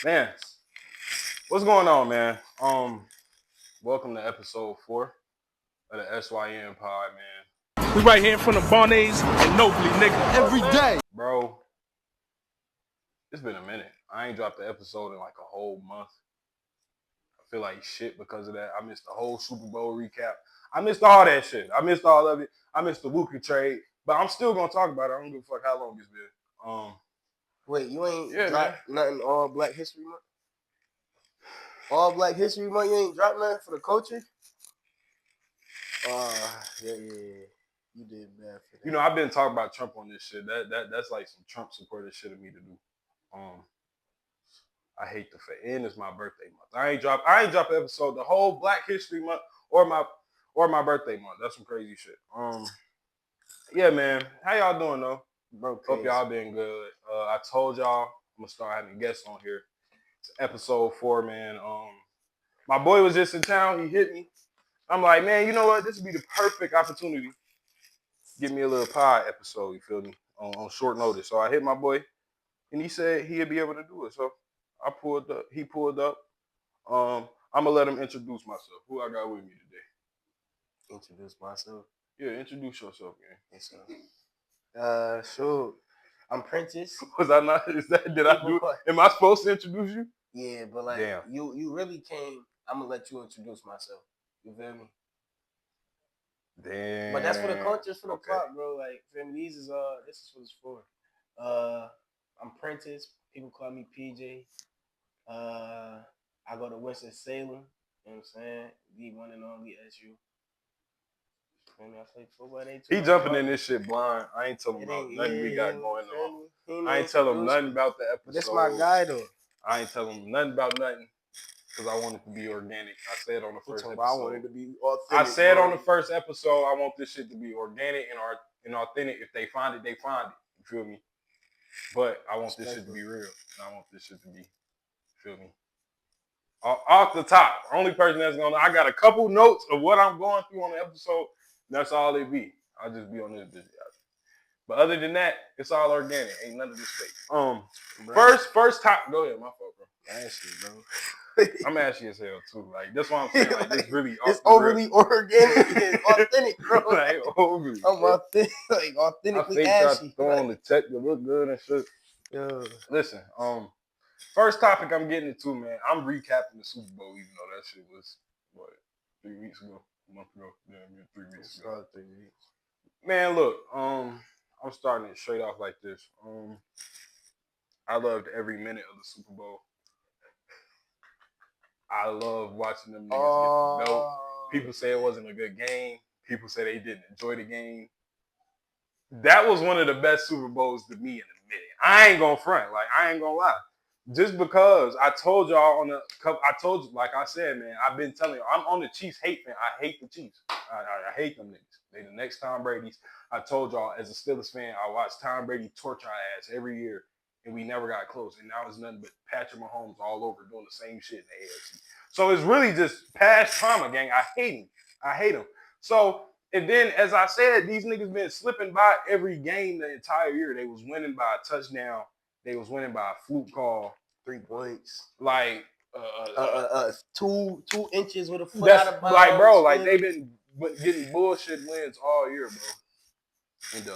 Man, what's going on, man? Welcome to episode 4 of the TheSYNPod, man. We right here in front of Barney's and Nobley, nigga. Every day. Bro, it's been a minute. I ain't dropped the episode in like a whole month. I feel like shit because of that. I missed the whole Super Bowl recap. I missed all that shit. I missed all of it. I missed the Luka trade. But I'm still gonna talk about it. I don't give a fuck how long it's been. Wait, you ain't Yeah, dropped nothing all Black History Month? All Black History Month, you ain't dropped nothing for the culture? Yeah. You did bad for that. You know, I've been talking about Trump on this shit. That's like some Trump supporter shit of me to do. I hate the fact, and it's my birthday month. I ain't dropped an episode the whole Black History Month or my birthday month. That's some crazy shit. Yeah, man. How y'all doing though? Bro, Hope y'all been good. I told y'all I'm gonna start having guests on here. It's episode 4, man. My boy was just in town. He hit me. I'm like, man, you know what? This would be the perfect opportunity. Give me a little pod episode. You feel me? On short notice. So I hit my boy, and he said he'd be able to do it. So I pulled up. He pulled up. I'm gonna let him introduce myself. Who I got with me today? Introduce myself. Yeah, introduce yourself, man. Yes, sir. Sure. I'm Prentice. Was I not? Did I do it? Am I supposed to introduce you? Yeah, but like you really came. I'm gonna let you introduce myself. You feel me? Damn. But that's for the culture, for the clock, bro. Like, feel me? This is what it's for. I'm Prentice. People call me PJ. I go to Winston-Salem. You know what I'm saying? The one and only SU. I play football. He jumping in this shit blind. I ain't telling him about nothing we got going on. I ain't telling him nothing about the episode. That's my guy, though. I ain't telling him nothing about nothing because I want it to be organic. I said on the first episode. I want it to be authentic. I said on the first episode, I want this shit to be organic and authentic. If they find it, they find it. You feel me? But I want this shit to be real. And I want this shit to be, feel me? Off the top. Only person that's gonna, I got a couple notes of what I'm going through on the episode. That's all it be. I'll just be on this bitch. But other than that, it's all organic. Ain't none of this fake. First top. Go ahead, my fault, bro. Ashy, bro. I'm ashy as hell too. Like that's why I'm saying. Like this really. It's overly organic and authentic, bro. Like overly. I'm authentic, like authentically ashy. I throw on the tech to look good and shit. Yeah. Listen. First topic I'm getting into, man. I'm recapping the Super Bowl, even though that shit was what 3 weeks ago. A month ago, 3 weeks ago. 3 weeks. Man, look, I'm starting it straight off like this. I loved every minute of the Super Bowl. I love watching them niggas get the belt. People say it wasn't a good game. People say they didn't enjoy the game. That was one of the best Super Bowls to me in a minute. I ain't gonna front, like I ain't gonna lie. Just because I told y'all like I said, man, I've been telling you, I'm on the Chiefs hate fan. I hate the Chiefs. I hate them niggas. They the next Tom Brady's. I told y'all as a Steelers fan, I watched Tom Brady torch our ass every year, and we never got close. And now it's nothing but Patrick Mahomes all over doing the same shit in the AFC. So it's really just past trauma, gang. I hate him. So, and then, as I said, these niggas been slipping by every game the entire year. They was winning by a touchdown. They was winning by a fluke call. 3 points. Like, 2 inches with a foot out of bounds. Like, bro, like they've been getting bullshit wins all year, bro. And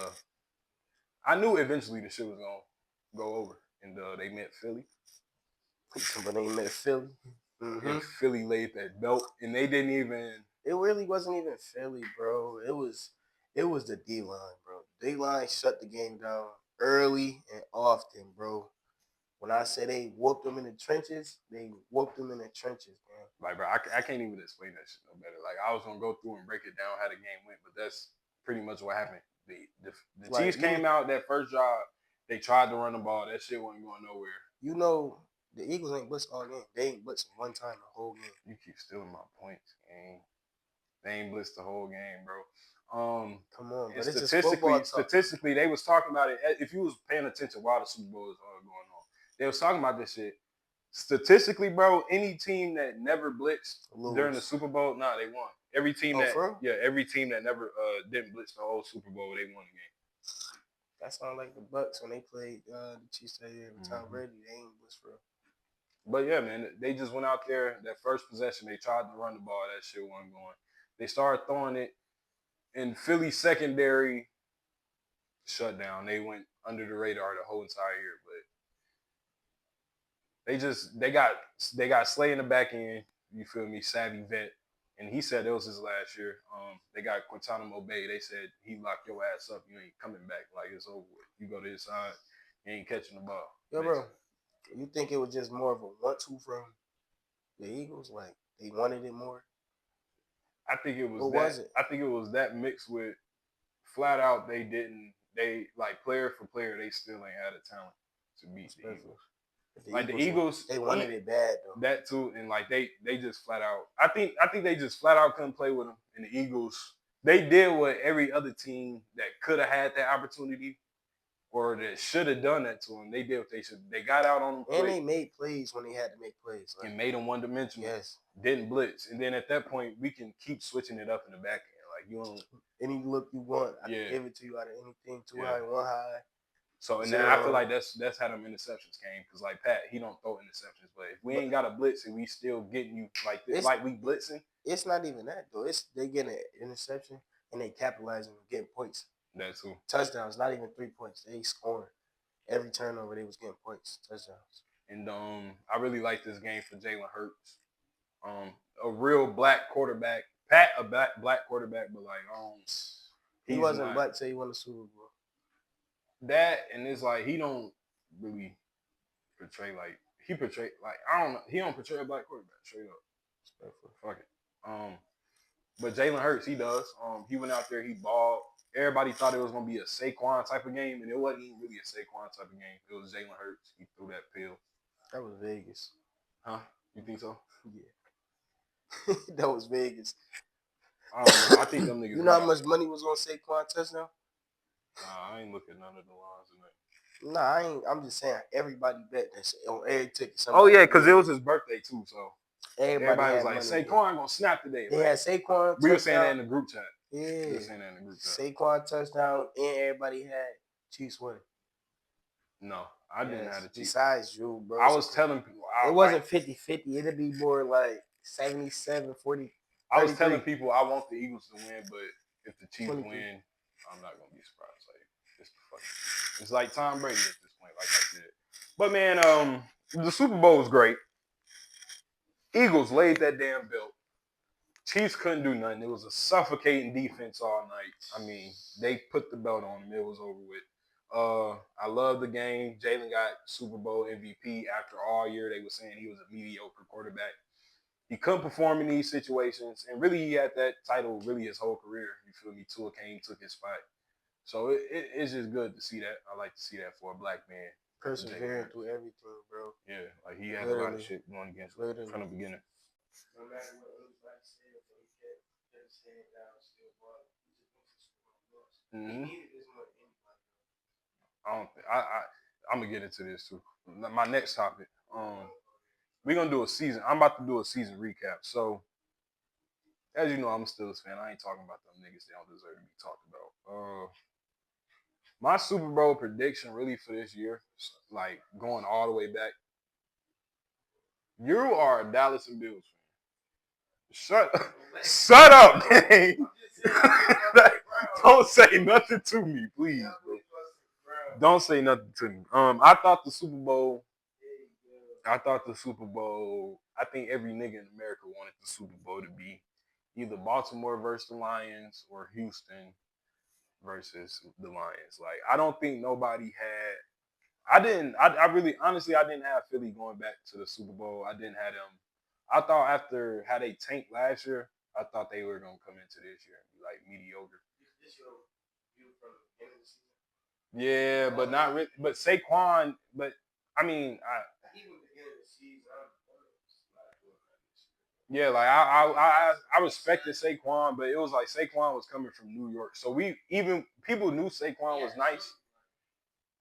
I knew eventually the shit was gonna go over. And they met Philly. Somebody met Philly. Mm-hmm. And Philly laid that belt, and they didn't even. It really wasn't even Philly, bro. It was the D-line, bro. D-line shut the game down early and often, bro. When I say they whooped them in the trenches, they whooped them in the trenches, man. Like, bro, I can't even explain that shit no better. Like, I was gonna go through and break it down how the game went, but that's pretty much what happened. The Like, Chiefs came out that first drive. They tried to run the ball. That shit wasn't going nowhere. You know, the Eagles ain't blitzed all game. They ain't blitzed one time the whole game. You keep stealing my points, gang. They ain't blitzed the whole game, bro. Come on, but statistically, they was talking about it. If you was paying attention while the Super Bowl was going on, they was talking about this shit. Statistically, bro, any team that never blitzed during the Super Bowl, they won. Every team every team that never didn't blitz the whole Super Bowl, they won the game. That sounds like the Bucks when they played the Chiefs that year with Tom Brady. They ain't blitzed for real. But yeah, man, they just went out there. That first possession, they tried to run the ball. That shit wasn't going. They started throwing it, and Philly secondary shut down. They went under the radar the whole entire year. But they got Slay in the back end. You feel me? Savvy vet, and he said it was his last year. They got Guantanamo Bay. They said he locked your ass up. You ain't coming back. Like it's over with. You go to his side. You ain't catching the ball. Yo, bro, you think it was just more of a want-to from the Eagles? Like they wanted it more? I think it was Or that. was it? I think it was that mixed with flat out they didn't. They like player for player. They still ain't had a talent to beat the Eagles. The Eagles, they wanted it bad though. That too, and like they just flat out. I think they just flat out couldn't play with them. And the Eagles, they did what every other team that could have had that opportunity or that should have done that to them. They did what they should. They got out on them, and they made plays when they had to make plays, like, and made them one dimensional. Yes, didn't blitz, and then at that point we can keep switching it up in the back end. Like you don't any look you want, I can give it to you out of anything, too high, one high. So and then I feel like that's how them interceptions came because like Pat, he don't throw interceptions, but if we ain't got a blitz and we still getting you like this, like we blitzing, it's not even that though. It's they getting an interception and they capitalizing and getting points. That's too. Touchdowns, not even 3 points. They scoring every turnover. They was getting points, touchdowns. And I really like this game for Jalen Hurts. A real black quarterback. Pat, a black quarterback, but like he wasn't black till he won the Super Bowl. That and it's like he don't really portray like I don't know, he don't portray a black quarterback straight up. Fuck it. But Jalen Hurts, he does. He went out there, he balled. Everybody thought it was gonna be a Saquon type of game, and it wasn't even really a Saquon type of game. It was Jalen Hurts. He threw that pill. That was Vegas. Huh? You think so? Yeah. That was Vegas. I don't know. I think them niggas. You know how much money was on Saquon touchdown? Nah, I ain't looking at none of the lines in that. Nah, I ain't. I'm just saying everybody bet that shit on every ticket. Oh yeah, because it was his birthday too, so everybody was like, Saquon gonna snap today. They had Saquon. We were saying that in the group chat. Yeah, we were saying that in the group chat. Saquon touchdown, and everybody had Chiefs winning. No, I didn't have the Chiefs. Besides you, bro. I was telling people it wasn't 50-50. It'd be more like 77-40. I was telling people I want the Eagles to win, but if the Chiefs win, I'm not gonna be surprised. Like it's like Tom Brady at this point, like I said. But man, the Super Bowl was great. Eagles laid that damn belt. Chiefs couldn't do nothing. It was a suffocating defense all night. I mean, they put the belt on them. It was over with. I love the game. Jalen got Super Bowl MVP after all year. They were saying he was a mediocre quarterback. He couldn't perform in these situations, and really he had that title really his whole career. You feel me? Tua came, took his spot. So it's just good to see that. I like to see that for a black man. Persevering through everything, bro. Yeah, like he had a lot of shit going against him from the beginning. No matter what anybody said, he kept his head down, still ball. He needed this more than anybody. I'm gonna get into this too. My next topic. We're gonna do a season. I'm about to do a season recap. So, as you know, I'm a Steelers fan. I ain't talking about them niggas. They don't deserve to be talked about. My Super Bowl prediction really for this year, like going all the way back. You are a Dallas and Bills fan. Shut up, man. Don't say nothing to me, please, bro. Don't say nothing to me. I thought the Super Bowl. I think every nigga in America wanted the Super Bowl to be either Baltimore versus the Lions or Houston versus the Lions. Like, I don't think nobody had. I really, honestly, I didn't have Philly going back to the Super Bowl. I didn't have them. I thought after how they tanked last year, I thought they were going to come into this year and be like mediocre. Yeah, but not really. But Saquon, I mean, yeah, like I respected Saquon, but it was like Saquon was coming from New York, so people knew Saquon was nice.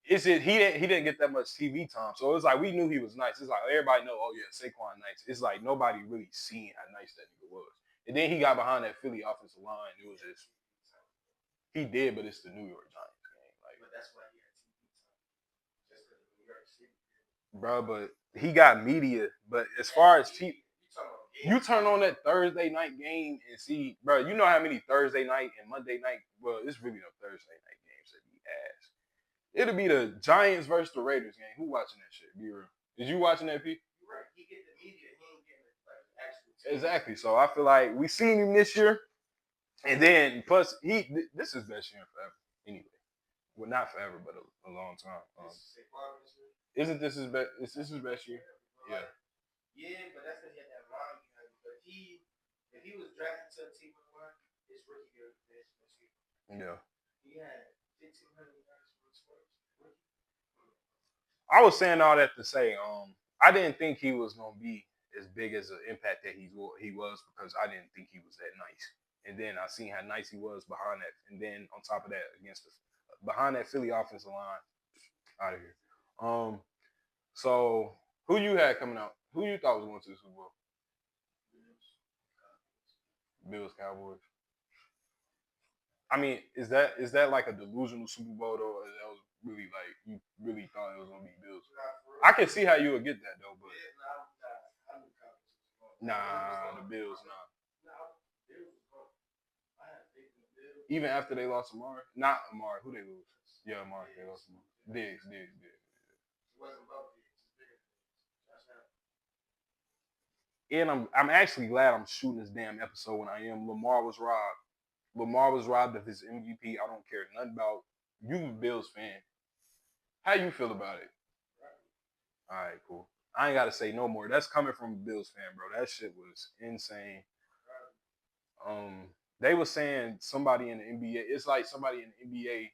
He didn't get that much TV time, so it was like we knew he was nice. It's like everybody know, oh yeah, Saquon nice. It's like nobody really seen how nice that nigga was, and then he got behind that Philly offensive line. It was just he did, but it's the New York Giants game. Like, but that's why he had TV time. Just because New York City. bro. But he got media. But as far as people, you turn on that Thursday night game and see, bro. You know how many Thursday night and Monday night? Well, it's really no Thursday night games that be ass. It'll be the Giants versus the Raiders game. Who watching that shit? Be real. Is you watching that, P? You're right. He get the media. He ain't getting like actual team. Exactly. So I feel like we seen him this year, and then plus this is best year forever. Anyway, well not forever, but a long time. Isn't this his best? Is this his best year? Yeah. Yeah, but that's because he had that line behind him. But if he was drafted to a team with one, his rookie year was best year. Yeah. He had 1,500 yards for sports. I was saying all that to say, I didn't think he was gonna be as big as an impact that he was because I didn't think he was that nice. And then I seen how nice he was behind that, and then on top of that, behind that Philly offensive line, out of here. So who you had coming out? Who you thought was going to the Super Bowl? Bills, Cowboys. I mean, is that like a delusional Super Bowl though? Or that was really like you really thought it was gonna be Bills? I can see how you would get that though, but nah, the Bills, nah. Even after they lost Amari, not Amari, who they lose? Yeah, Amari, they lost Amari. Diggs. And I'm actually glad I'm shooting this damn episode when I am. Lamar was robbed. Lamar was robbed of his MVP. I don't care nothing about you, Bills fan. How you feel about it? All right, cool. I ain't got to say no more. That's coming from a Bills fan, bro. That shit was insane. They were saying somebody in the NBA. It's like somebody in the NBA.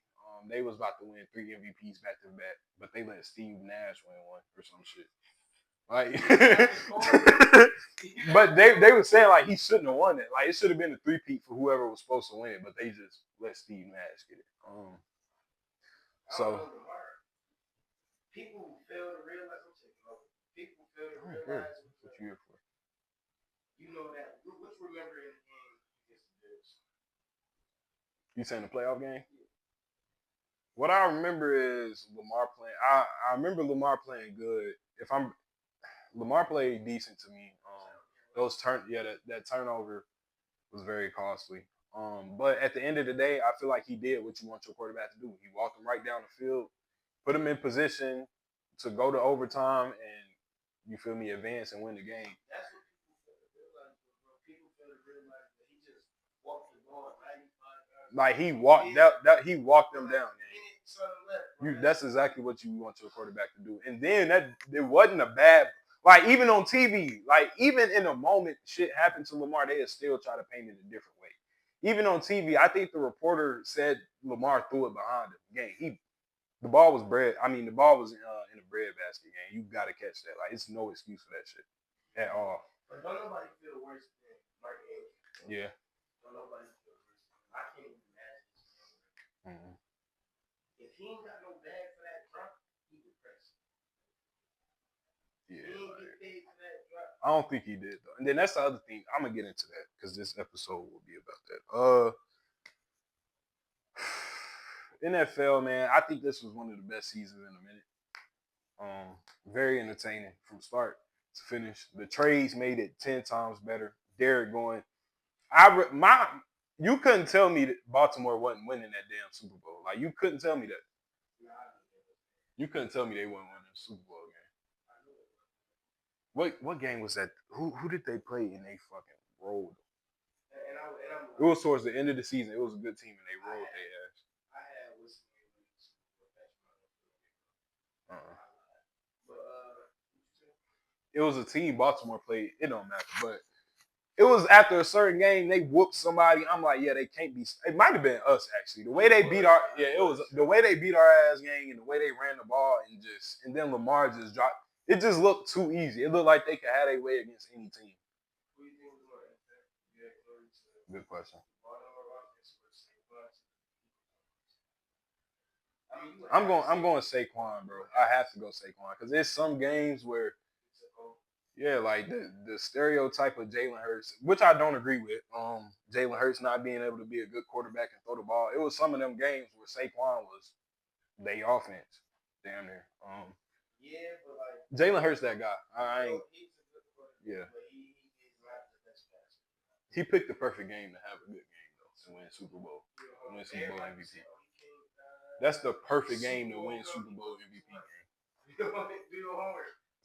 They was about to win 3 MVPs back to back, but they let Steve Nash win one or some shit. Like, but they were saying like he shouldn't have won it. Like it should have been a three-peat for whoever was supposed to win it, but they just let Steve Nash get it. So people fail to realize. People fail to realize what you here for. You know that. What you remember in the game against the Bills? You saying the playoff game? Yeah. What I remember is Lamar playing. I remember Lamar playing good. Lamar played decent to me. That turnover was very costly. But at the end of the day, I feel like he did what you want your quarterback to do. He walked him right down the field, put him in position to go to overtime, and you feel me, advance and win the game. That's what people fail to realize that he just walked the ball 95 yards. Like he walked them down. That's exactly what you want your quarterback to do. And then it wasn't a bad. Like even on TV, like even in a moment shit happened to Lamar, they still try to paint it a different way. Even on TV, I think the reporter said Lamar threw it behind him. Game, the ball was the ball was in a breadbasket game. You got to catch that. Like it's no excuse for that shit at all. But don't nobody feel worse than Mark Andrews. Yeah. Don't nobody feel worse. I can't even imagine. Mm-hmm. If he ain't got no bag for that drop, he depressed. Yeah. He ain't get paid for that drop. I don't think he did though. And then that's the other thing. I'm gonna get into that because this episode will be about that. NFL, man, I think this was one of the best seasons in a minute. Very entertaining from start to finish. The trades made it 10 times better. Derek going, you couldn't tell me that Baltimore wasn't winning that damn Super Bowl. Like you couldn't tell me that. You couldn't tell me they weren't winning the Super Bowl game. What game was that? Who did they play and they fucking rolled? It was towards the end of the season. It was a good team and they rolled their ass. It was a team Baltimore played. It don't matter, but it was after a certain game they whooped somebody. I'm like, yeah, they can't be. It might have been us actually. The way they beat our it was the way they beat our ass gang and the way they ran the ball and then Lamar just dropped. It just looked too easy. It looked like they could have their way against any team. Good question. I'm going Saquon, bro. I have to go Saquon because there's some games where, yeah, like the stereotype of Jalen Hurts, which I don't agree with. Jalen Hurts not being able to be a good quarterback and throw the ball. It was some of them games where Saquon was their offense, damn near. Yeah, but like Jalen Hurts that guy. I ain't. he's a good quarterback. Yeah. But he's not the best passer. He picked the perfect game to have a good game though to win Super Bowl. Win Super Bowl MVP. That's the perfect game to win Super Bowl MVP game.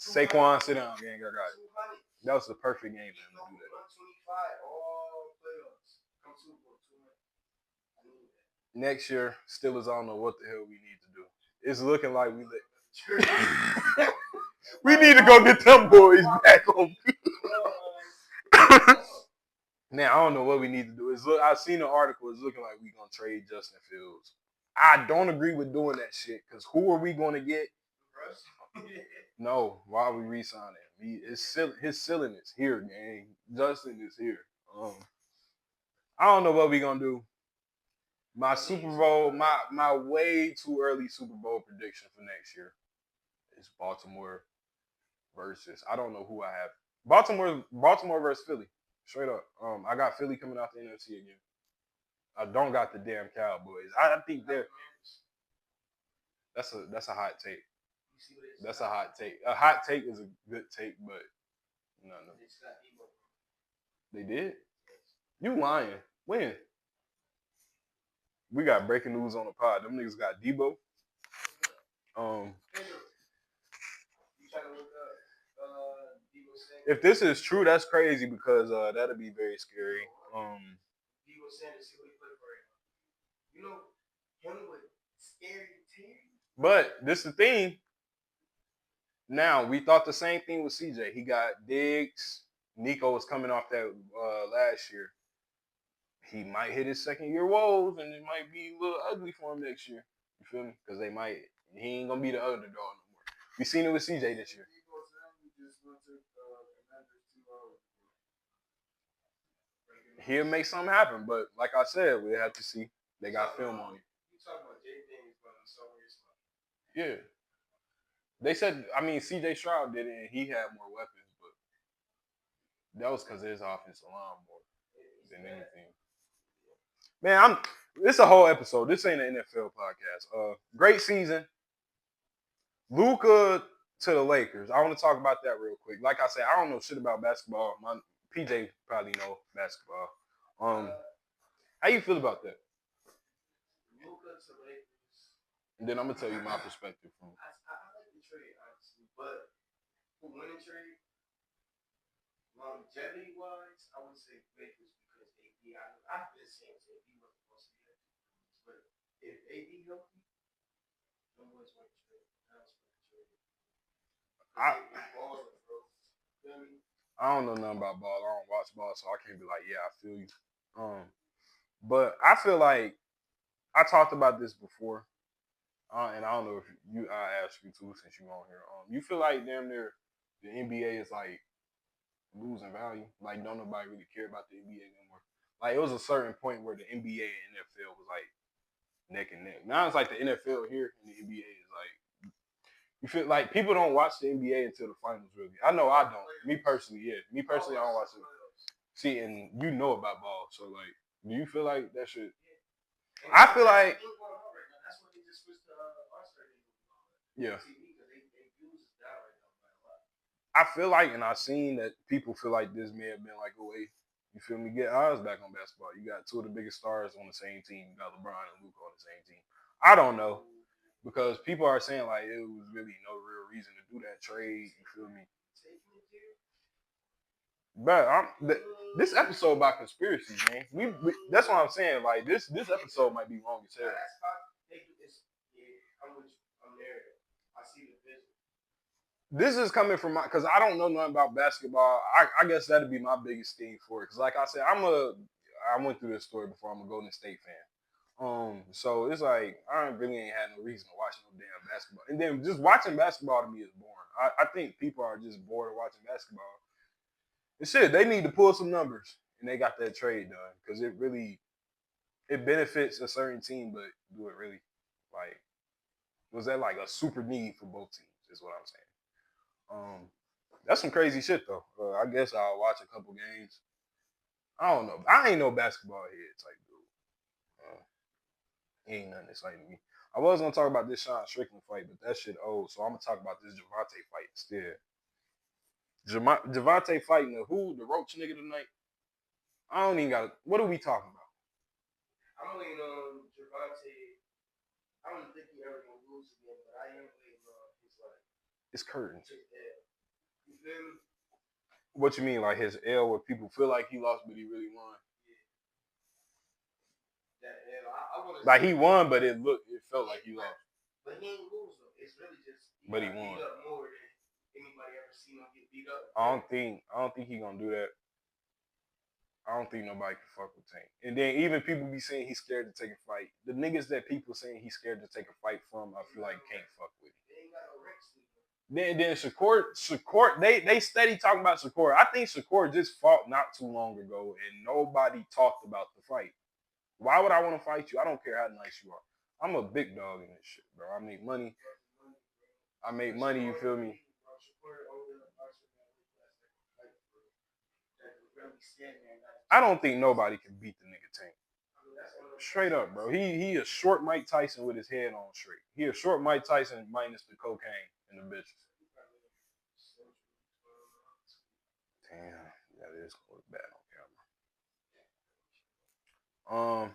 Saquon, sit down, gang. I got it. That was the perfect game for him to do that. 125 all playoffs. Come Super Bowl 200. Next year, Steelers, I don't know what the hell we need to do. It's looking like we we need to go get them boys back on. Now I don't know what we need to do. I've seen the article. It's looking like we're gonna trade Justin Fields. I don't agree with doing that shit because who are we gonna get? No, why are we re-signing him? His ceiling is here, gang. Justin is here. I don't know what we gonna do. My Super Bowl, my way too early Super Bowl prediction for next year is Baltimore versus. I don't know who I have. Baltimore versus Philly. Straight up. I got Philly coming out the NFC again. I don't got the damn Cowboys. I think they're. That's a hot take. That's a hot take. A hot take is a good take, but no. They did? You lying. When? We got breaking news on the pod. Them niggas got Debo. If this is true, that's crazy because that'll be very scary. Debo Sanders, see what he played for right now. You know, him with scary team. But this is the thing. Now, we thought the same thing with CJ. He got Diggs. Nico was coming off that last year. He might hit his second year woes, and it might be a little ugly for him next year. You feel me? Because he ain't going to be the underdog no more. We seen it with CJ this year. He'll make something happen, but like I said, we'll have to see. They got film on it. You talking about Jay Daniels, but I'm somewhere slow. Yeah. They said, CJ Stroud did it, and he had more weapons, but that was because of his offensive line more than anything. Man, this is a whole episode. This ain't an NFL podcast. Great season. Luka to the Lakers. I want to talk about that real quick. Like I said, I don't know shit about basketball. My PJ probably know basketball. How you feel about that? Luka to Lakers. And then I'm gonna tell you my perspective from. I like the trade, honestly, but for winning trade, longevity wise, I would say Lakers because AD. I've been saying AD was supposed to be that, but if AD healthy, no one's going to trade. I don't know nothing about ball. I don't watch ball, so I can't be like, yeah, I feel you. But I feel like I talked about this before, and I don't know if I asked you too since you on here. You feel like damn near the NBA is like losing value. Like don't nobody really care about the NBA anymore. Like it was a certain point where the NBA and NFL was like neck and neck. Now it's like the NFL here and the NBA is like. You feel like people don't watch the NBA until the finals, really. I know I don't. Me personally, yeah. Me personally, I don't watch it. See, and you know about ball, so like, do you feel like that should? I feel like. That's what they just switched to All-Star Game. Yeah. I feel like, and I've seen that people feel like this may have been like a way, you feel me, get eyes back on basketball. You got two of the biggest stars on the same team. You got LeBron and Luka on the same team. I don't know. Because people are saying like it was really no real reason to do that trade. You feel me? But this episode about conspiracies, man. That's what I'm saying. Like this episode might be long as hell. I'm there. I see the vision. This is coming from because I don't know nothing about basketball. I guess that'd be my biggest thing for it. Because like I said, I went through this story before. I'm a Golden State fan. So it's like I really ain't had no reason to watch no damn basketball. And then just watching basketball to me is boring. I think people are just bored of watching basketball. And shit, they need to pull some numbers, and they got that trade done because it benefits a certain team, but do it really like was that like a super need for both teams? Is what I'm saying. That's some crazy shit though. I guess I'll watch a couple games. I don't know. I ain't no basketball head type dude. Ain't nothing exciting to me. I was gonna talk about this Sean Strickland fight, but that shit old. So I'm gonna talk about this Javante fight instead. Javante fighting the Roach nigga tonight. I don't even got. What are we talking about? I'm waiting on Javante. I don't think he ever gonna lose again, but I am waiting on his like. It's curtains. You feel me? What you mean, like his L, where people feel like he lost, but he really won? Yeah. I like he won, but it felt like he lost. But he ain't lose though. It's really just. But he won. Beat up more than anybody ever seen him get beat up. I don't think he gonna do that. I don't think nobody can fuck with Tank. And then even people be saying he's scared to take a fight. The niggas that people saying he's scared to take a fight from, I feel like can't fuck with him. Then Shakur, they steady talking about Shakur. I think Shakur just fought not too long ago and nobody talked about the fight. Why would I want to fight you? I don't care how nice you are. I'm a big dog in this shit, bro. I make money. You feel me? I don't think nobody can beat the nigga Tank. Straight up, bro. He a short Mike Tyson with his head on straight. He a short Mike Tyson minus the cocaine and the bitches. Damn, that is going bad on camera.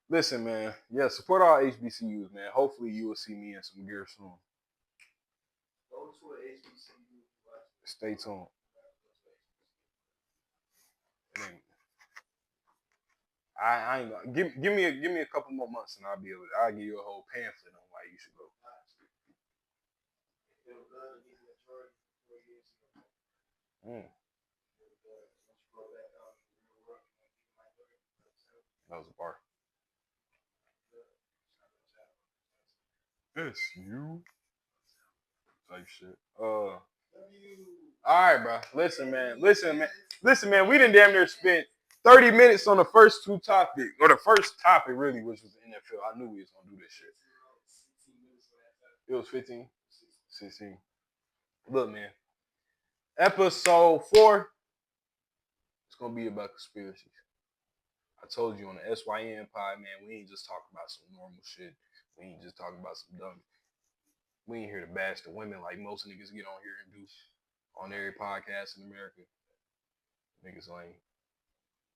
Listen, man. Yeah, support our HBCUs, man. Hopefully you will see me in some gear soon. Go to an HBCU. Stay tuned. I ain't gonna give me a couple more months and I'll give you a whole pamphlet on why you should go. That was a bar. It's you type shit. All right, bro. Listen, man. We done damn near spent 30 minutes on the first two topics, or the first topic really, which was the NFL. I knew we was gonna do this shit. It was 15, 16. Look, man. Episode 4. It's gonna be about conspiracies. I told you on the SYN pod, man. We ain't just talking about some normal shit. We ain't just talking about some dumb. We ain't here to bash the women like most niggas get on here and do on every podcast in America. Niggas lame.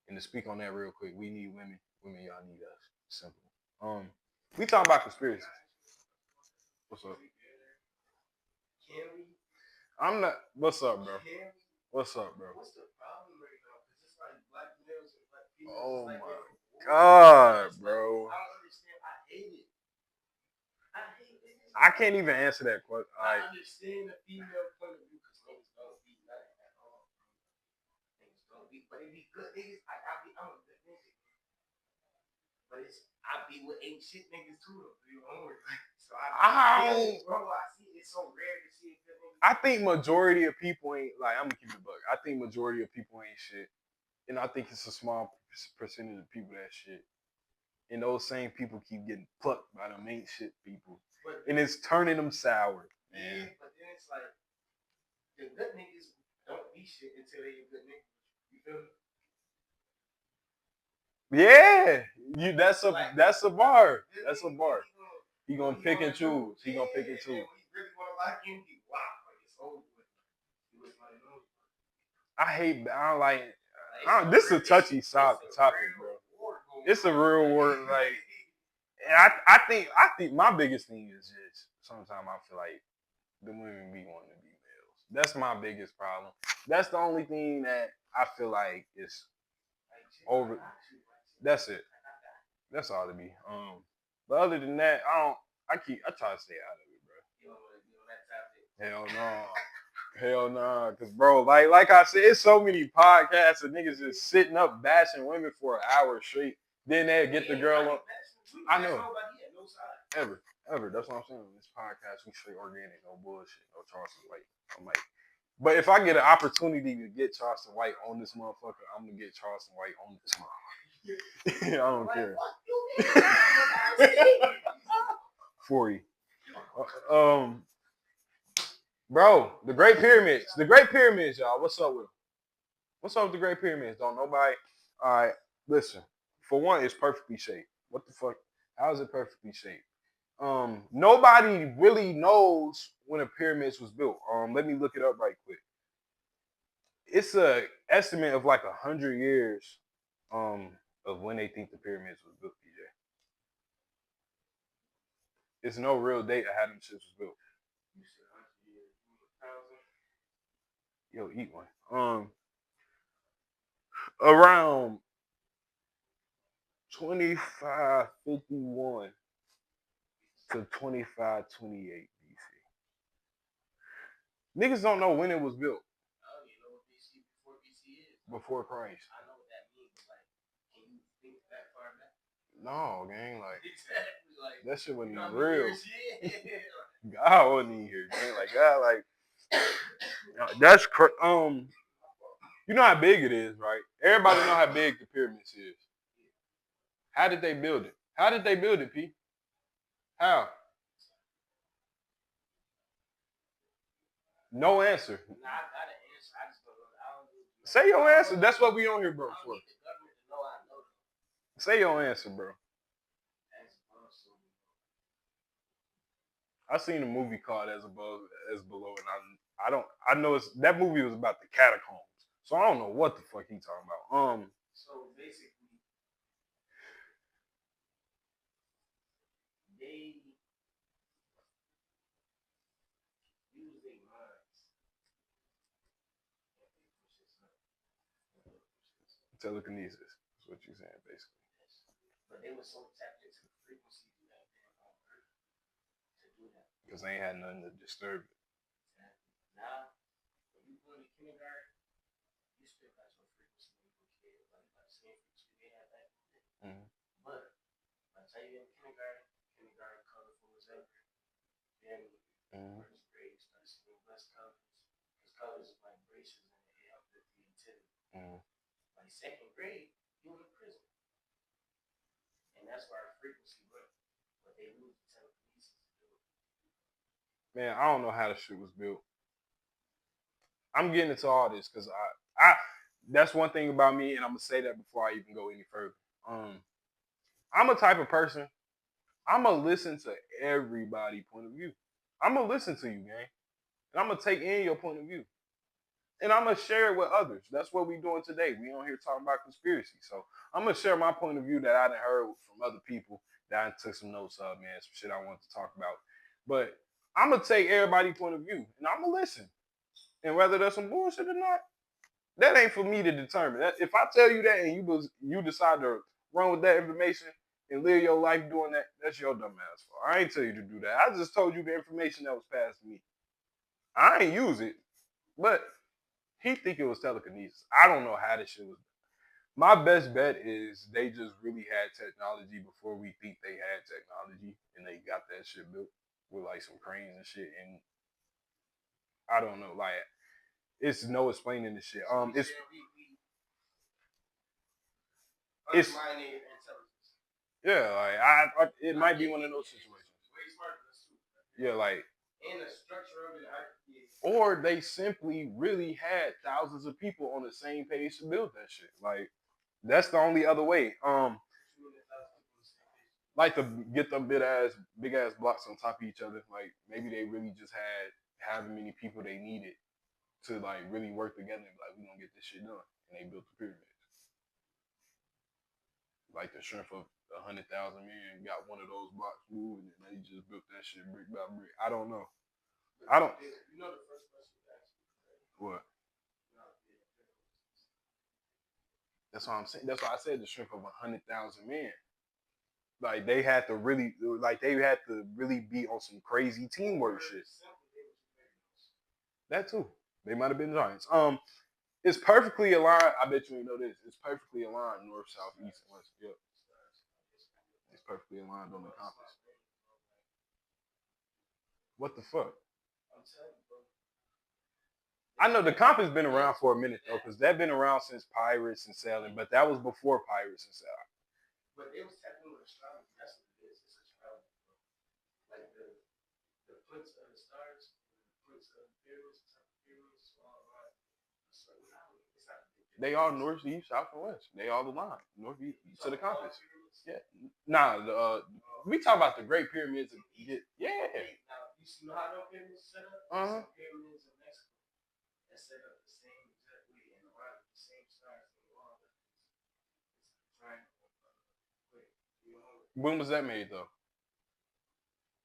And to speak on that real quick, we need women. Women, y'all need us. Simple. We talking about conspiracies. What's up? I'm not. What's up, bro? What's up, bro? What's the problem right now? Because it's like black males and black females. Oh like my God, bro. I don't understand. I hate it. I can't even answer that question. I understand the female point of view because niggas don't be nothing at all. Niggas don't be, but it be good niggas. I'm a good nigga. But I be with ain't shit niggas too. So I see it's so rare to see a good nigga. I think majority of people ain't like. I'm gonna keep it a buck. I think majority of people ain't shit, and I think it's a small percentage of people that shit. And those same people keep getting plucked by them ain't shit people. And it's turning them sour, man. Yeah, but then it's like the good niggas don't be shit until they a good nigga. You feel me? Yeah, that's a bar. That's a bar. He gonna pick and choose. He gonna pick and choose. He really wanna like you. He wow, like it's over with. I don't like. This is a touchy topic, bro. It's a real word, like. And I think my biggest thing is just sometimes I feel like the women be wanting to be males. That's my biggest problem. That's the only thing that I feel like is over. That's it. That's all it be. But other than that, I try to stay out of it, bro. Hell no. Cause bro, like I said, it's so many podcasts of niggas just sitting up bashing women for an hour straight. Then they get the girl on. I know. Ever. That's what I'm saying. This podcast, we straight organic, no bullshit, no Charleston White. I'm like, but if I get an opportunity to get Charleston White on this motherfucker, I'm gonna get Charleston White on this motherfucker. I don't care. 40. Bro, the Great Pyramids. The Great Pyramids, y'all. What's up with them? What's up with the Great Pyramids? Don't nobody. All right, listen. For one, it's perfectly shaped. What the fuck? How is it perfectly shaped? Nobody really knows when the pyramids was built. Let me look it up right quick. It's a estimate of like 100 years, of when they think the pyramids was built. DJ, it's no real date of how them shits was built. Yo, eat one. Around 2551 to 2528 BC. Niggas don't know when it was built. I don't even know what BC before BC is. Before Christ. I know what that means. Like, can you think that far back? No, gang. Like, exactly. Like that shit wasn't even real. real. God wasn't even here, gang. Like, God, like, that's you know how big it is, right? Everybody know how big the pyramids is. How did they build it? How did they build it, P? How? No answer. Nah, I got an answer. I just don't know. Say your answer. That's what we on here, bro. For. The government to know I know. Say your answer, bro. I seen a movie called As Above, As Below, and I know it's that movie was about the catacombs. So I don't know what the fuck he talking about. So basically, they use their minds. Telekinesis is what you're saying, basically. But they were so tapped into the frequency that they on Earth to do that. Because they ain't had nothing to disturb it. Now, when you go to kindergarten, you still got your frequency when you were a kid, like the same frequency they had back then. Mm-hmm. But I tell you in kindergarten colorful as ever. Then first grade, you start seeing less colors. Because colors is vibrations and they help with creativity. Like second grade, you in prison. And that's where our frequency works. But they lose the telekinesis to do it. Man, I don't know how the shit was built. I'm getting into all this because I that's one thing about me, and I'm gonna say that before I even go any further. I'm a type of person. I'm gonna listen to everybody's point of view. I'm gonna listen to you, gang, and I'm gonna take in your point of view, and I'm gonna share it with others. That's what we doing today. We on here talking about conspiracy, so I'm gonna share my point of view that I done heard from other people that I took some notes of, man, some shit I wanted to talk about. But I'm gonna take everybody's point of view, and I'm gonna listen. And whether that's some bullshit or not, that ain't for me to determine. If I tell you that and you decide to run with that information and live your life doing that, that's your dumb ass fault. I ain't tell you to do that. I just told you the information that was passed to me. I ain't use it, but he think it was telekinesis. I don't know how this shit was. My best bet is they just really had technology before we think they had technology, and they got that shit built with like some cranes and shit. And I don't know, like it's no explaining this shit. It's yeah, like I it might be one of those situations. Yeah, like in the structure of it, or they simply really had thousands of people on the same page to build that shit. Like that's the only other way. Like to get them big ass blocks on top of each other. Like maybe they really just had however many people they needed to like really work together and be like, we gonna get this shit done. And they built the pyramids. Like the strength of 100,000 men got one of those blocks moving and they just built that shit brick by brick. I don't know. I don't. You know the first question you asked me. What? That's what I'm saying. That's why I said the strength of 100,000 men. Like they had to really be on some crazy teamwork shit. That too. They might have been giants. It's perfectly aligned. I bet you ain't know this. It's perfectly aligned north, south, east, and west. Yep. It's perfectly aligned on the compass. What the fuck? I know the compass been around for a minute though, because they've been around since pirates and sailing, but that was before pirates and sailing. But it was tapping with astrology. That's what it is. It's astrology. Like the points of the stars, the points of the pyramids, the pyramids, all right. They all north, east, south, and west. They all align. Northeast to the compass. Yeah. Nah, we talk about the Great Pyramids. Yeah. Now, you know how those pyramids set up? Uh-huh. Pyramids in Mexico that set up the same exact way and around the same size of the wall. It's a triangle. When was that made though?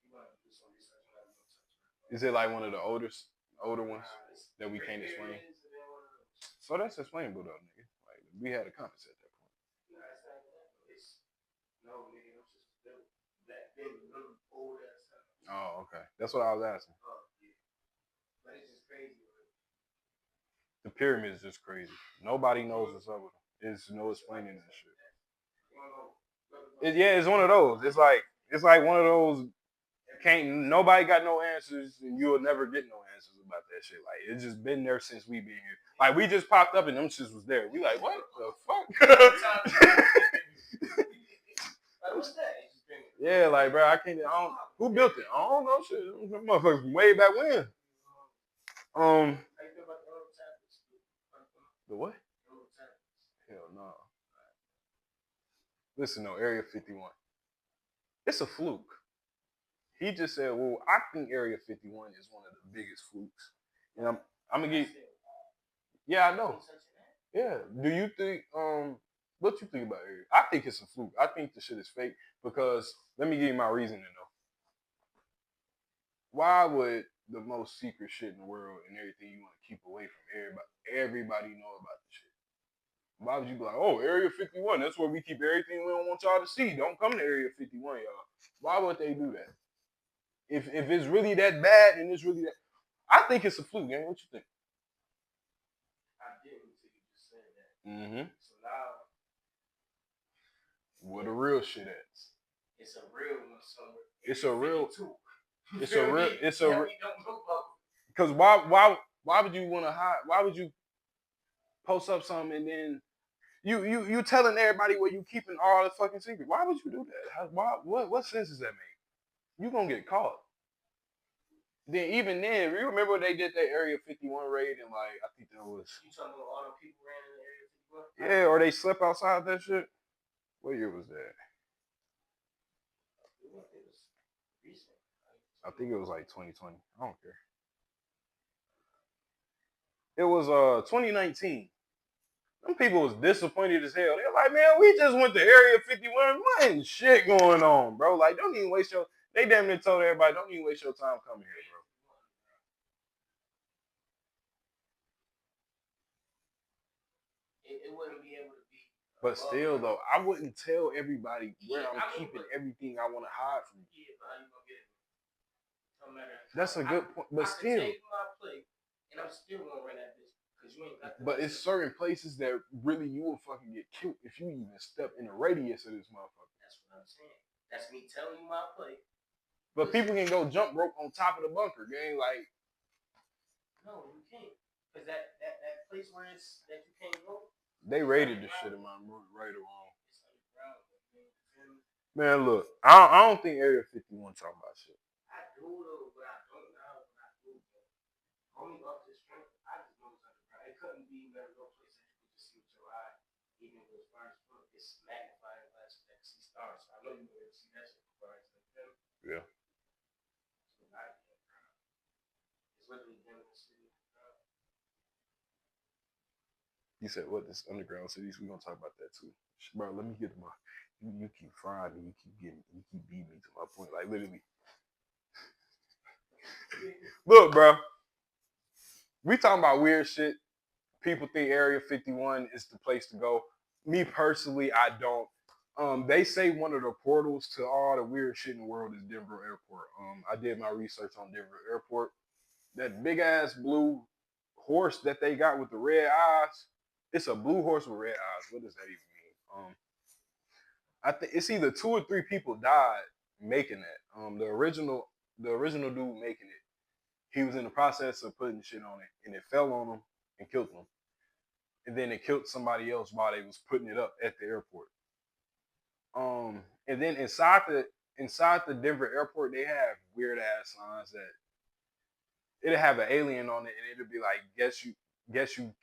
You want to do some research on that? Is it like one of the older ones that we can't explain? So that's explainable though, nigga. Like we had a compass at that point. No, nigga, I'm just built that big, little old ass stuff. Oh, okay. That's what I was asking. Yeah. But it's just crazy. The pyramid is just crazy. Nobody knows what's up with them. There's no explaining that shit. It's one of those. It's like one of those. Nobody got no answers, and you'll never get no answers about that shit. Like it's just been there since we been here. Like we just popped up and them shits was there. We like, what the fuck? What's that? Yeah, like bro, I don't. Who built it? I don't know. Shit, them motherfuckers from way back when. The what? Hell no. Listen though, Area 51. It's a fluke. He just said, well, I think Area 51 is one of the biggest flukes. And I'm gonna get. Yeah, I know. Yeah. Do you think what you think about Area? I think it's a fluke. I think the shit is fake because let me give you my reasoning though. Why would the most secret shit in the world and everything you want to keep away from everybody know about the shit? Why would you be like, oh, Area 51, that's where we keep everything we don't want y'all to see. Don't come to Area 51, y'all. Why would they do that? If it's really that bad and it's really that, I think it's a fluke, man. What you think? I did until you just said that. Mm-hmm. So now, where the real shit at? It's a real one somewhere. It's a real. It's a real. It's a real. Because why would you want to hide? Why would you post up something and then you telling everybody where you keeping all the fucking secret? Why would you do that? What sense does that make? You gonna get caught. Then even then, you remember when they did that Area 51 raid and like I think that was. You talking about all the people ran in the Area 51? Yeah, or they slept outside that shit. What year was that? It was recent. I think it was like 2020. I don't care. It was 2019. Them people was disappointed as hell. They're like, man, we just went to Area 51. What ain't shit going on, bro? Like, don't even waste your. They damn near told everybody, don't even waste your time coming here, bro. It wouldn't be able to be. But still, though, I wouldn't tell everybody where I'm keeping everything I want to hide from you. Yeah, but how you gonna get it? No matter. That's a good point. But still. I can take my plate, and I'm still gonna run that bitch. But it's certain places that really you will fucking get killed if you even step in the radius of this motherfucker. That's what I'm saying. That's me telling you my play. But people can go jump rope on top of the bunker, gang. Like, no, you can't. Cause that place where it's that you can't go. They raided the shit in my right or wrong. Man, look, I don't think Area 51 talking about shit. I do though, but I don't know. I do. Only up this street, I just know it's underground. It couldn't be no place that you could just see with your eye. Even if it was far as fuck, it's magnifying glass that see stars. So I know you would see that shit before I said them. Yeah. It's not underground. It's literally in the city. You said what? This underground cities? We gonna talk about that too, bro. Let me get to my. You keep frying me. You keep beating me to my point. Like literally. Look, bro. We talking about weird shit. People think Area 51 is the place to go. Me personally, I don't. They say one of the portals to all the weird shit in the world is Denver Airport. I did my research on Denver Airport. That big ass blue horse that they got with the red eyes. It's a blue horse with red eyes. What does that even mean? I think it's either 2 or 3 people died making that. The original dude making it, he was in the process of putting shit on it, and it fell on him and killed him. And then it killed somebody else while they was putting it up at the airport. And then inside the Denver airport, they have weird ass signs that it'll have an alien on it, and it'll be like, bet you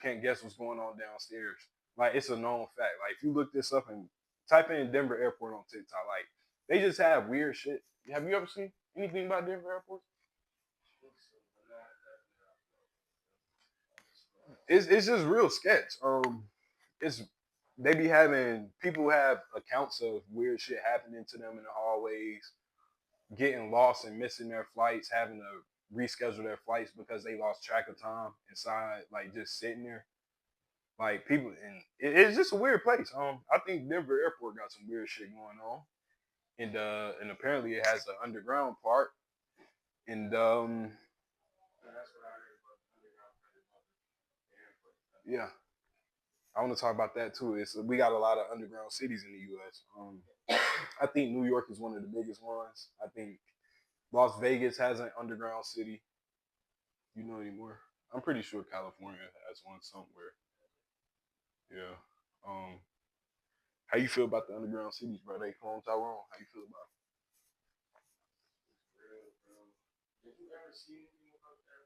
can't guess what's going on downstairs. Like it's a known fact. Like if you look this up and type in Denver Airport on TikTok, like they just have weird shit. Have you ever seen anything about Denver Airport? It's just real sketch. It's they be having people have accounts of weird shit happening to them in the hallways, getting lost and missing their flights, having to reschedule their flights because they lost track of time inside, like just sitting there. Like people, and it's just a weird place. I think Denver Airport got some weird shit going on, and apparently it has an underground part, and yeah, I want to talk about that too. We got a lot of underground cities in the U.S. I think New York is one of the biggest ones. I think Las Vegas has an underground city. You know anymore? I'm pretty sure California has one somewhere. Yeah. How you feel about the underground cities, bro? They clone Tyrone. How you feel about Did you ever see anything about that?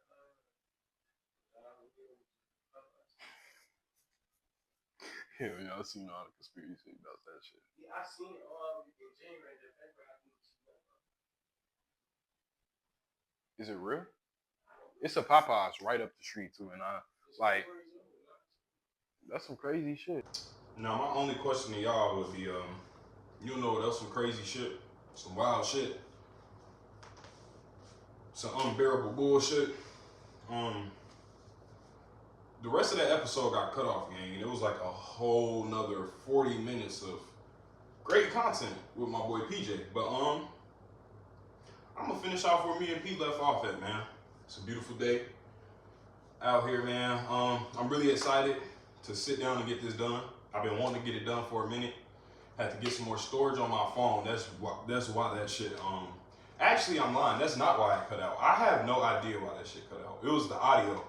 it? Yeah, y'all seen all the conspiracy about that shit. Yeah, I seen in January, December. Is it real? It's a Popeyes right up the street too, and I like that's some crazy shit. Now, my only question to y'all would be, you know what else some crazy shit, some wild shit, some unbearable bullshit. The rest of that episode got cut off, gang, and it was like a whole nother 40 minutes of great content with my boy PJ. But I'm gonna finish off where me and Pete left off at, man. It's a beautiful day out here, man. I'm really excited to sit down and get this done. I've been wanting to get it done for a minute. Had to get some more storage on my phone. That's why that shit. Actually, I'm lying. That's not why it cut out. I have no idea why that shit cut out. It was the audio.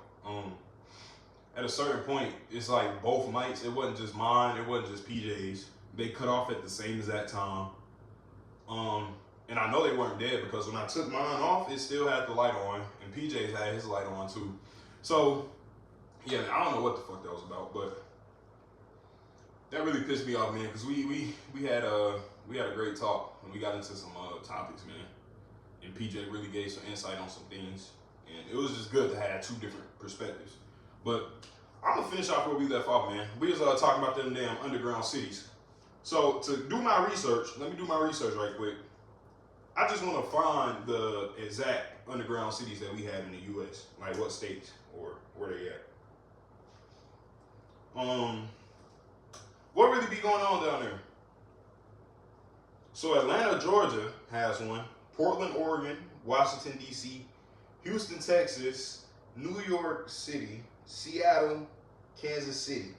At a certain point, it's like both mics. It wasn't just mine. It wasn't just PJ's. They cut off at the same exact time. And I know they weren't dead because when I took mine off, it still had the light on, and PJ's had his light on too. So, yeah, I don't know what the fuck that was about, but that really pissed me off, man, because we had a great talk and we got into some topics, man. And PJ really gave some insight on some things, and it was just good to have two different perspectives. But I'm gonna finish off where we left off, man. We was talking about them damn underground cities. So to do my research, let me do my research right quick. I just want to find the exact underground cities that we have in the U.S., like what states or where they at. What really be going on down there? So Atlanta, Georgia has one. Portland, Oregon, Washington, D.C., Houston, Texas, New York City, Seattle, Kansas City.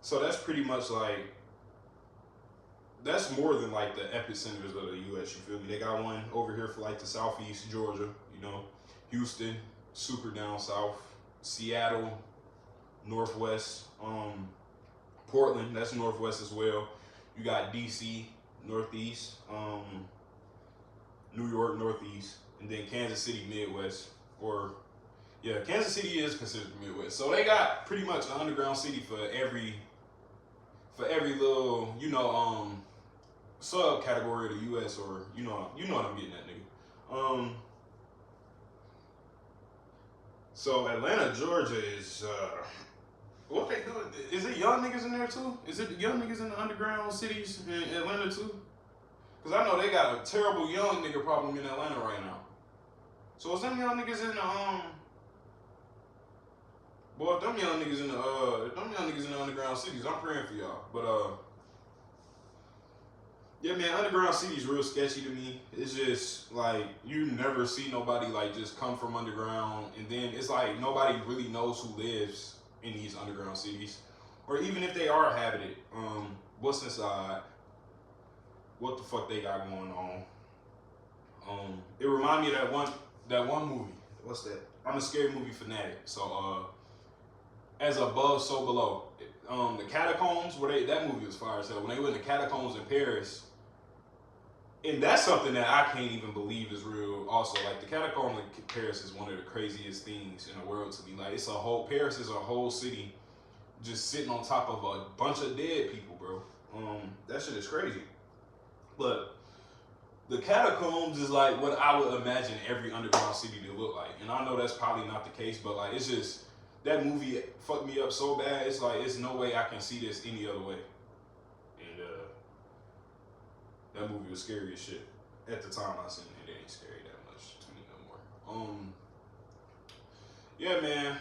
So that's pretty much like, that's more than like the epicenters of the U.S., you feel me? They got one over here for like the southeast Georgia, you know, Houston, super down south, Seattle, northwest, Portland, that's northwest as well. You got D.C., northeast, New York, northeast, and then Kansas City, midwest, or yeah, Kansas City is considered Midwest. So they got pretty much an underground city for every little, you know, subcategory of the U.S. or you know what I'm getting at, nigga. So Atlanta, Georgia is what they do? Is it young niggas in there too? Is it young niggas in the underground cities in Atlanta too? Cause I know they got a terrible young nigga problem in Atlanta right now. So is them young niggas in the boy, if them young niggas in the underground cities, I'm praying for y'all. But yeah, man, underground cities real sketchy to me. It's just like you never see nobody like just come from underground, and then it's like nobody really knows who lives in these underground cities, or even if they are habited, what's inside, what the fuck they got going on. It reminded me of that one movie. What's that? I'm a scary movie fanatic. So as above, so below. The catacombs, that movie was fire as hell. When they went in the catacombs in Paris, And that's something that I can't even believe is real. Also, like the catacomb of Paris is one of the craziest things in the world to me. Like Paris is a whole city just sitting on top of a bunch of dead people, bro. That shit is crazy. But the catacombs is like what I would imagine every underground city to look like. And I know that's probably not the case, but like it's just that movie fucked me up so bad. It's like it's no way I can see this any other way. And that movie was scary as shit. At the time I seen it, it ain't scary that much to me no more. Yeah, man.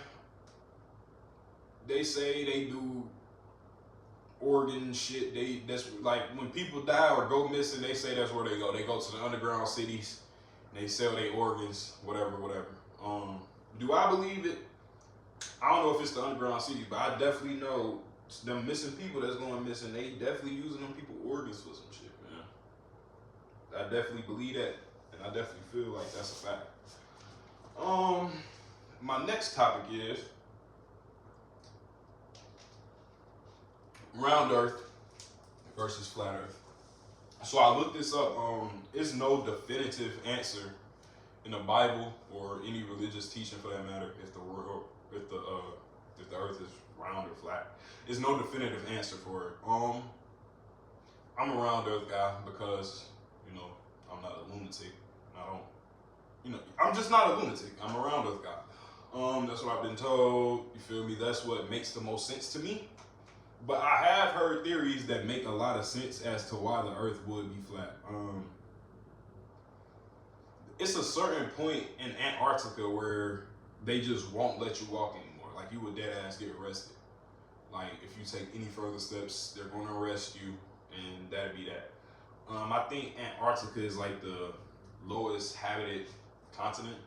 They say they do organ shit. That's like when people die or go missing, they say that's where they go. They go to the underground cities and they sell their organs, whatever. Do I believe it? I don't know if it's the underground cities, but I definitely know them missing people that's going missing. They definitely using them people organs for some shit, man. I definitely believe that, and I definitely feel like that's a fact. My next topic is round Earth versus flat Earth. So I looked this up. It's no definitive answer in the Bible or any religious teaching for that matter if the Earth is round or flat. There's no definitive answer for it. I'm a round Earth guy because I'm not a lunatic. I'm just not a lunatic. I'm a round Earth guy. That's what I've been told. You feel me? That's what makes the most sense to me. But I have heard theories that make a lot of sense as to why the Earth would be flat. It's a certain point in Antarctica where they just won't let you walk anymore. Like you would dead ass get arrested. Like if you take any further steps, they're going to arrest you, and that'd be that. I think Antarctica is like the lowest habited continent.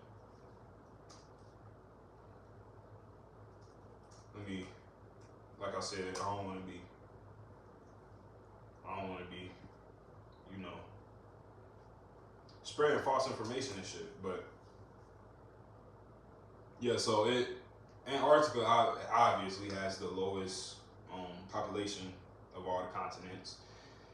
Like I said, I don't want to be, spreading false information and shit. But yeah, so Antarctica obviously has the lowest population of all the continents.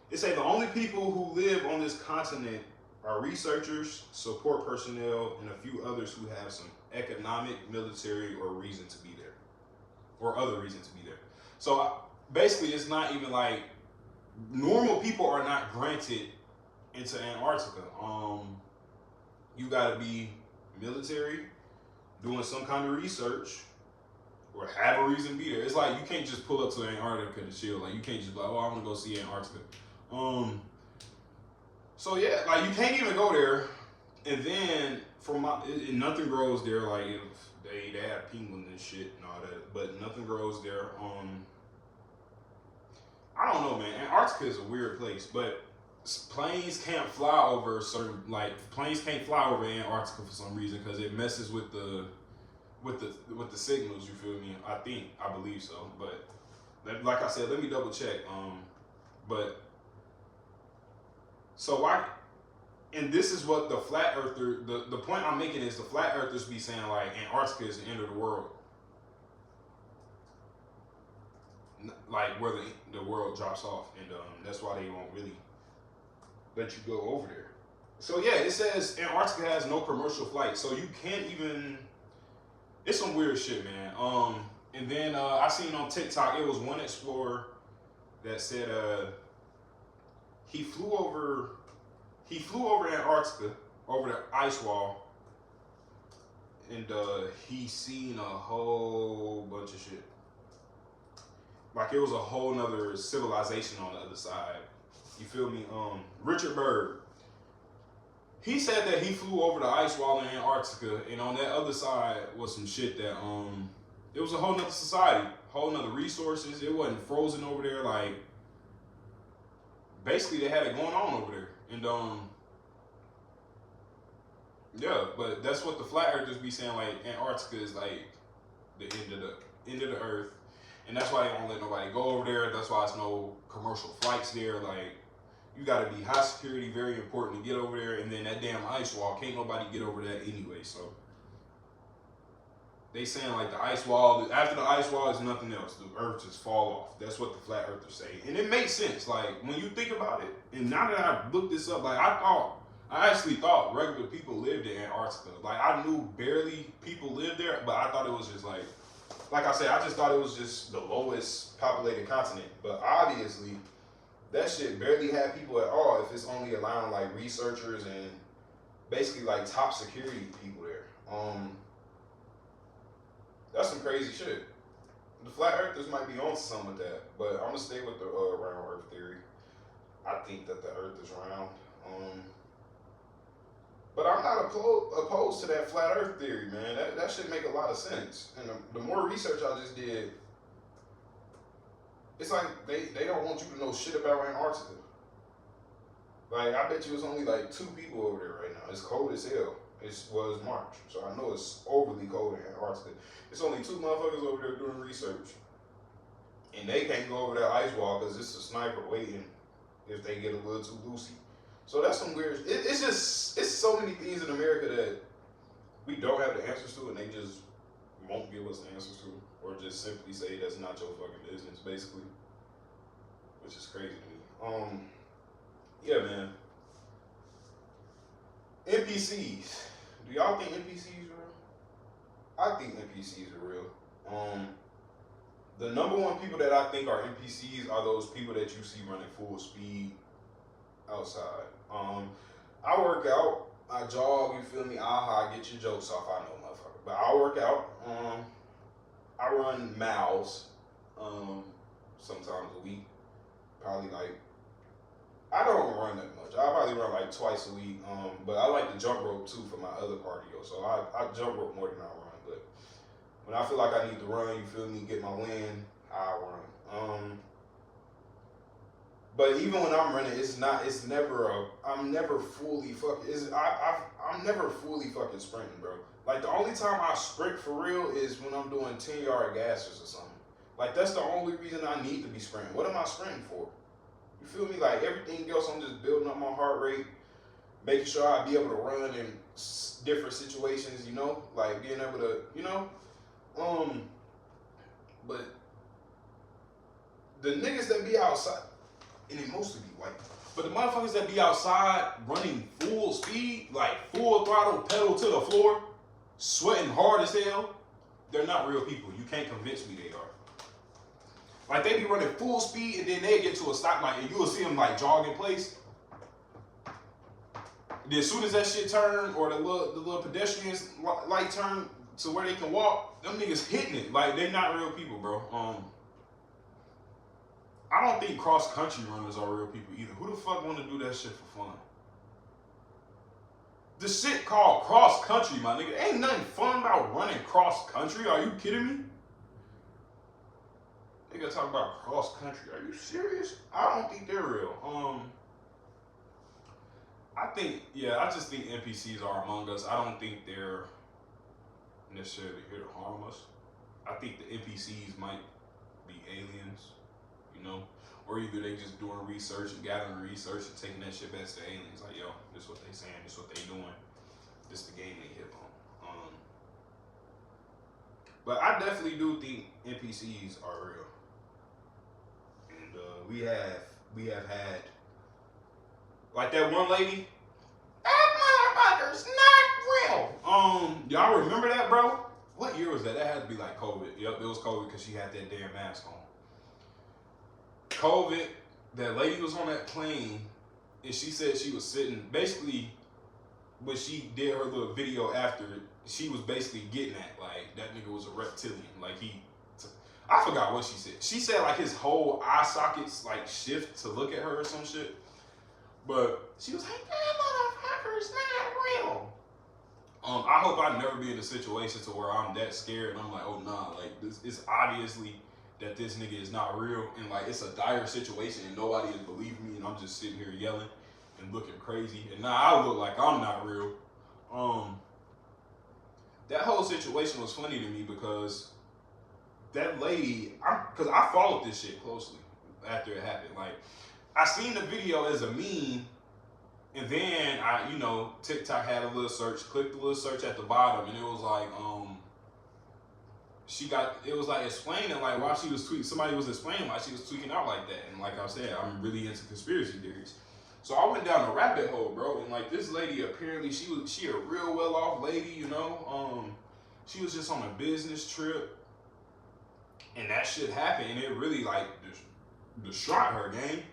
They say the only people who live on this continent are researchers, support personnel, and a few others who have some economic, military, or reason to be there, or other reason to be there. So basically, it's not even like normal people are not granted into Antarctica. You gotta be military, doing some kind of research, or have a reason to be there. It's like you can't just pull up to Antarctica to chill. Like you can't just be like, oh, I want to go see Antarctica. So yeah, like you can't even go there. And then nothing grows there. Like if they have penguins and shit and all that, but nothing grows there. I don't know, man. Antarctica is a weird place, but planes can't fly over planes can't fly over Antarctica for some reason because it messes with the signals. You feel me? I believe so, but like I said, let me double check. But so why? And this is what the flat earther, the point I'm making is the flat earthers be saying like Antarctica is the end of the world. Like where the world drops off, and that's why they won't really let you go over there. So yeah, it says Antarctica has no commercial flights, so you can't even. It's some weird shit, man. And then I seen on TikTok it was one explorer that said he flew over Antarctica, over the ice wall, and he seen a whole bunch of shit. Like it was a whole nother civilization on the other side. You feel me? Richard Byrd. He said that he flew over the ice wall in Antarctica, and on that other side was some shit that it was a whole nother society, whole nother resources. It wasn't frozen over there. Like basically they had it going on over there. And yeah, but that's what the flat earthers be saying, like Antarctica is like the end of the earth. And that's why they won't let nobody go over there. That's why there's no commercial flights there. Like, you got to be high security, very important to get over there. And then that damn ice wall, can't nobody get over that anyway. So, they saying like the ice wall, after the ice wall is nothing else. The earth just fall off. That's what the flat earthers say. And it makes sense. Like when you think about it, and now that I looked this up, like I actually thought regular people lived in Antarctica. Like I knew barely people lived there, but I thought it was just like I said, I just thought it was just the lowest populated continent. But obviously, that shit barely had people at all if it's only allowing like researchers and basically like top security people there. That's some crazy shit. The flat earthers might be on something with that, but I'm gonna stay with the round earth theory. I think that the earth is round. But I'm not opposed to that flat earth theory, man. That should make a lot of sense. And the more research I just did, it's like they don't want you to know shit about Antarctica. Like, I bet you it's only like 2 people over there right now. It's cold as hell. It's March, so I know it's overly cold in Antarctica. It's only 2 motherfuckers over there doing research. And they can't go over that ice wall because it's a sniper waiting if they get a little too loosey. So that's some weird, it's so many things in America that we don't have the answers to, and they just won't give us the answers to, or just simply say that's not your fucking business, basically, which is crazy to me. Yeah, man. NPCs. Do y'all think NPCs are real? I think NPCs are real. The number one people that I think are NPCs are those people that you see running full speed outside. I work out, I jog, you feel me? I get your jokes off, I know, motherfucker. But I work out, I run miles, sometimes a week. Probably like, I don't run that much. I probably run like twice a week. But I like to jump rope too for my other cardio. So I jump rope more than I run. But when I feel like I need to run, you feel me, get my win, I run. But even when I'm running, I'm never fully fucking, I'm never fully fucking sprinting, bro. Like the only time I sprint for real is when I'm doing 10-yard gassers or something. Like that's the only reason I need to be sprinting. What am I sprinting for? You feel me? Like everything else, I'm just building up my heart rate, making sure I be able to run in different situations, you know? Like being able to, you know? But the niggas that be outside, and they mostly be white, but the motherfuckers that be outside running full speed, like full throttle, pedal to the floor, sweating hard as hell, they're not real people. You can't convince me they are. Like they be running full speed and then they get to a stoplight and you will see them like jog in place. Then as soon as that shit turn or the little pedestrians light turn to where they can walk, them niggas hitting it. Like they not real people, bro. I don't think cross country runners are real people either. Who the fuck want to do that shit for fun? The shit called cross country, my nigga. Ain't nothing fun about running cross country. Are you kidding me? Nigga talk about cross country. Are you serious? I don't think they're real. I just think NPCs are among us. I don't think they're necessarily here to harm us. I think the NPCs might be aliens, you know, or either they just doing research and gathering research and taking that shit back to the aliens. Like, yo, this what they saying, this what they doing, this the game they hip on. But I definitely do think NPCs are real. And we have had like that one lady. That motherfucker's not real. Y'all remember that, bro? What year was that? That had to be like COVID. Yep, it was COVID because she had that damn mask on. COVID, that lady was on that plane and she said she was sitting, basically when she did her little video after, she was basically getting at like that nigga was a reptilian. Like I forgot what she said. She said like his whole eye sockets like shift to look at her or some shit. But she was like, that motherfucker's not real. I hope I never be in a situation to where I'm that scared and I'm like, oh nah, like this, it's obviously that this nigga is not real and like it's a dire situation and nobody is believing me and I'm just sitting here yelling and looking crazy and now I look like I'm not real. That whole situation was funny to me because that lady, because I followed this shit closely after it happened. Like, I seen the video as a meme, and then TikTok had a little search, clicked the little search at the bottom, and it was like, it was like explaining like why she was tweaking. Somebody was explaining why she was tweaking out like that. And like I said, I'm really into conspiracy theories. So I went down a rabbit hole, bro. And like this lady, apparently she a real well off lady, you know. She was just on a business trip, and that shit happened, and it really like distraught her, gang.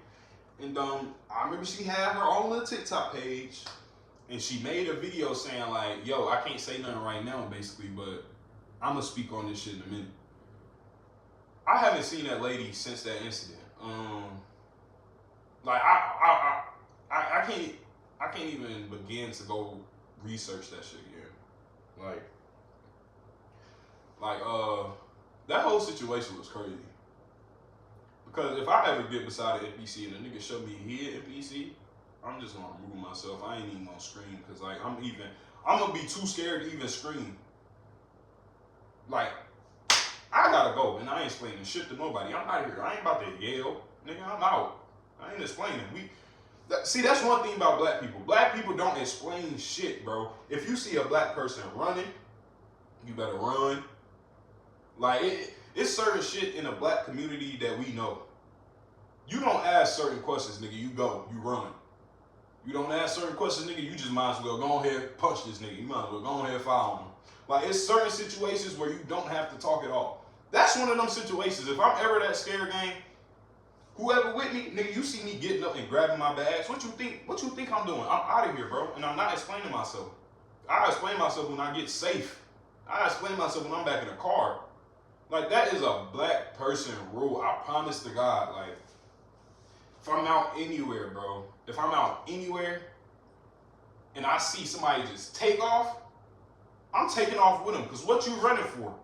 And I remember she had her own little TikTok page, and she made a video saying like, "Yo, I can't say nothing right now, basically, but I'm gonna speak on this shit in a minute." I haven't seen that lady since that incident. Like I can't even begin to go research that shit again. Like that whole situation was crazy. Because if I ever get beside an NPC and a nigga show me he an NPC, I'm just gonna remove myself. I ain't even gonna scream because like I'm gonna be too scared to even scream. Like I gotta go and I ain't explaining shit to nobody. I'm out of here. I ain't about to yell, nigga. I'm out. I ain't explaining. See, that's one thing about black people. Black people don't explain shit, bro. If you see a black person running, you better run. Like it's certain shit in the black community that we know. You don't ask certain questions, nigga. You go, you run. You don't ask certain questions, nigga. You just might as well go ahead punch this nigga. You might as well go ahead foul him. Like it's certain situations where you don't have to talk at all. That's one of them situations. If I'm ever that scared, gang, whoever with me, nigga, you see me getting up and grabbing my bags. What you think I'm doing? I'm out of here, bro. And I'm not explaining myself. I explain myself when I get safe. I explain myself when I'm back in the car. Like that is a black person rule. I promise to God. Like if I'm out anywhere, bro. If I'm out anywhere and I see somebody just take off, I'm taking off with them. Cause what you running for?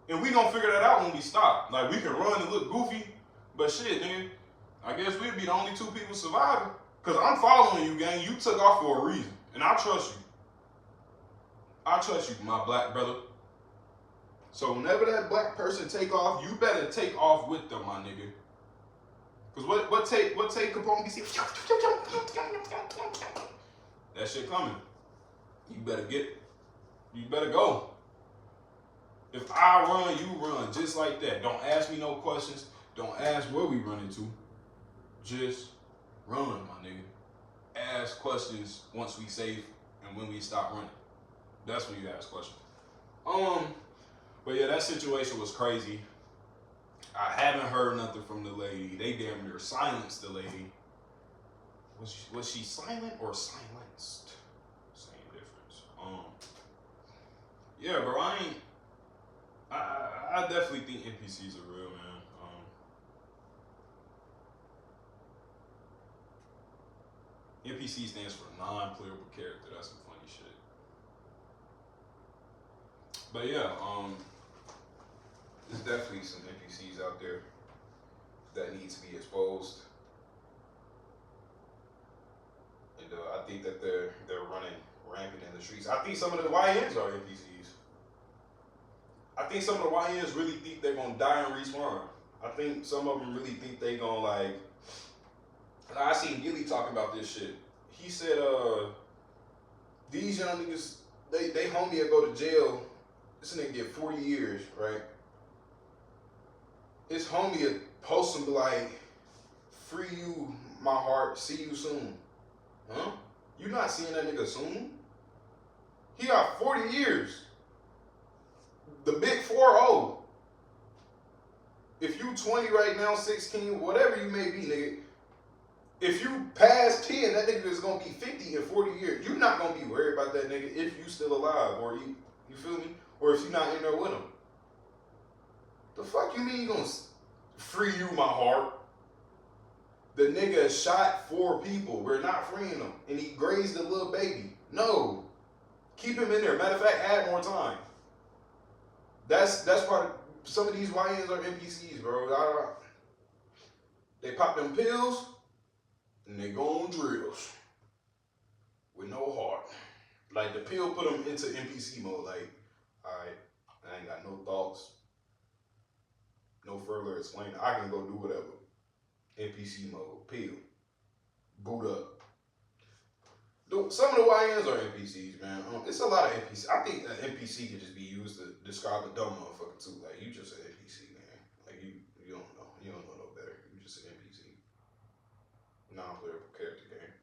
And we gonna figure that out when we stop. Like we can run and look goofy, but shit, nigga. I guess we'd be the only two people surviving. Cause I'm following you, gang. You took off for a reason, and I trust you. I trust you, my black brother. So whenever that black person take off, you better take off with them, my nigga. Cause what take Capone be saying? That shit coming. You better go. If I run, you run, just like that. Don't ask me no questions. Don't ask where we running to. Just run, my nigga. Ask questions once we safe and when we stop running. That's when you ask questions. But yeah, that situation was crazy. I haven't heard nothing from the lady. They damn near silenced the lady. Was she silent or silenced? Same difference. Yeah, bro, I definitely think NPCs are real, man. NPC stands for non-playable character. That's some funny shit. But yeah, there's definitely some NPCs out there that need to be exposed, and I think that they're running rampant in the streets. I think some of the YNs are NPCs. I think some of the YNs really think they're gonna die and respawn. I think some of them really think they gonna like. I seen Gilly talking about this shit. He said, these young niggas, they homie will go to jail. This nigga get 40 years, right? His homie will post him like, free you, my heart, see you soon. Huh? You not seeing that nigga soon? He got 40 years. The big 4-0. If you 20 right now, 16, whatever you may be, nigga, if you pass 10, that nigga is gonna be 50 in 40 years. You're not gonna be worried about that nigga if you still alive, or you feel me? Or if you're not in there with him. The fuck you mean you gonna free you, my heart? The nigga shot 4 people. We're not freeing him. And he grazed a little baby. No. Keep him in there. Matter of fact, add more time. That's part of, some of these YNs are NPCs, bro. They pop them pills, and they go on drills with no heart. Like the pill put them into NPC mode. Like, all right, I ain't got no thoughts, no further explaining. I can go do whatever. NPC mode, pill, boot up. Some of the YNs are NPCs, man. It's a lot of NPCs. I think an NPC could just be used to describe a dumb motherfucker too. Like you just an NPC, man. Like you don't know. You don't know no better. You just an NPC. Non-playable character game.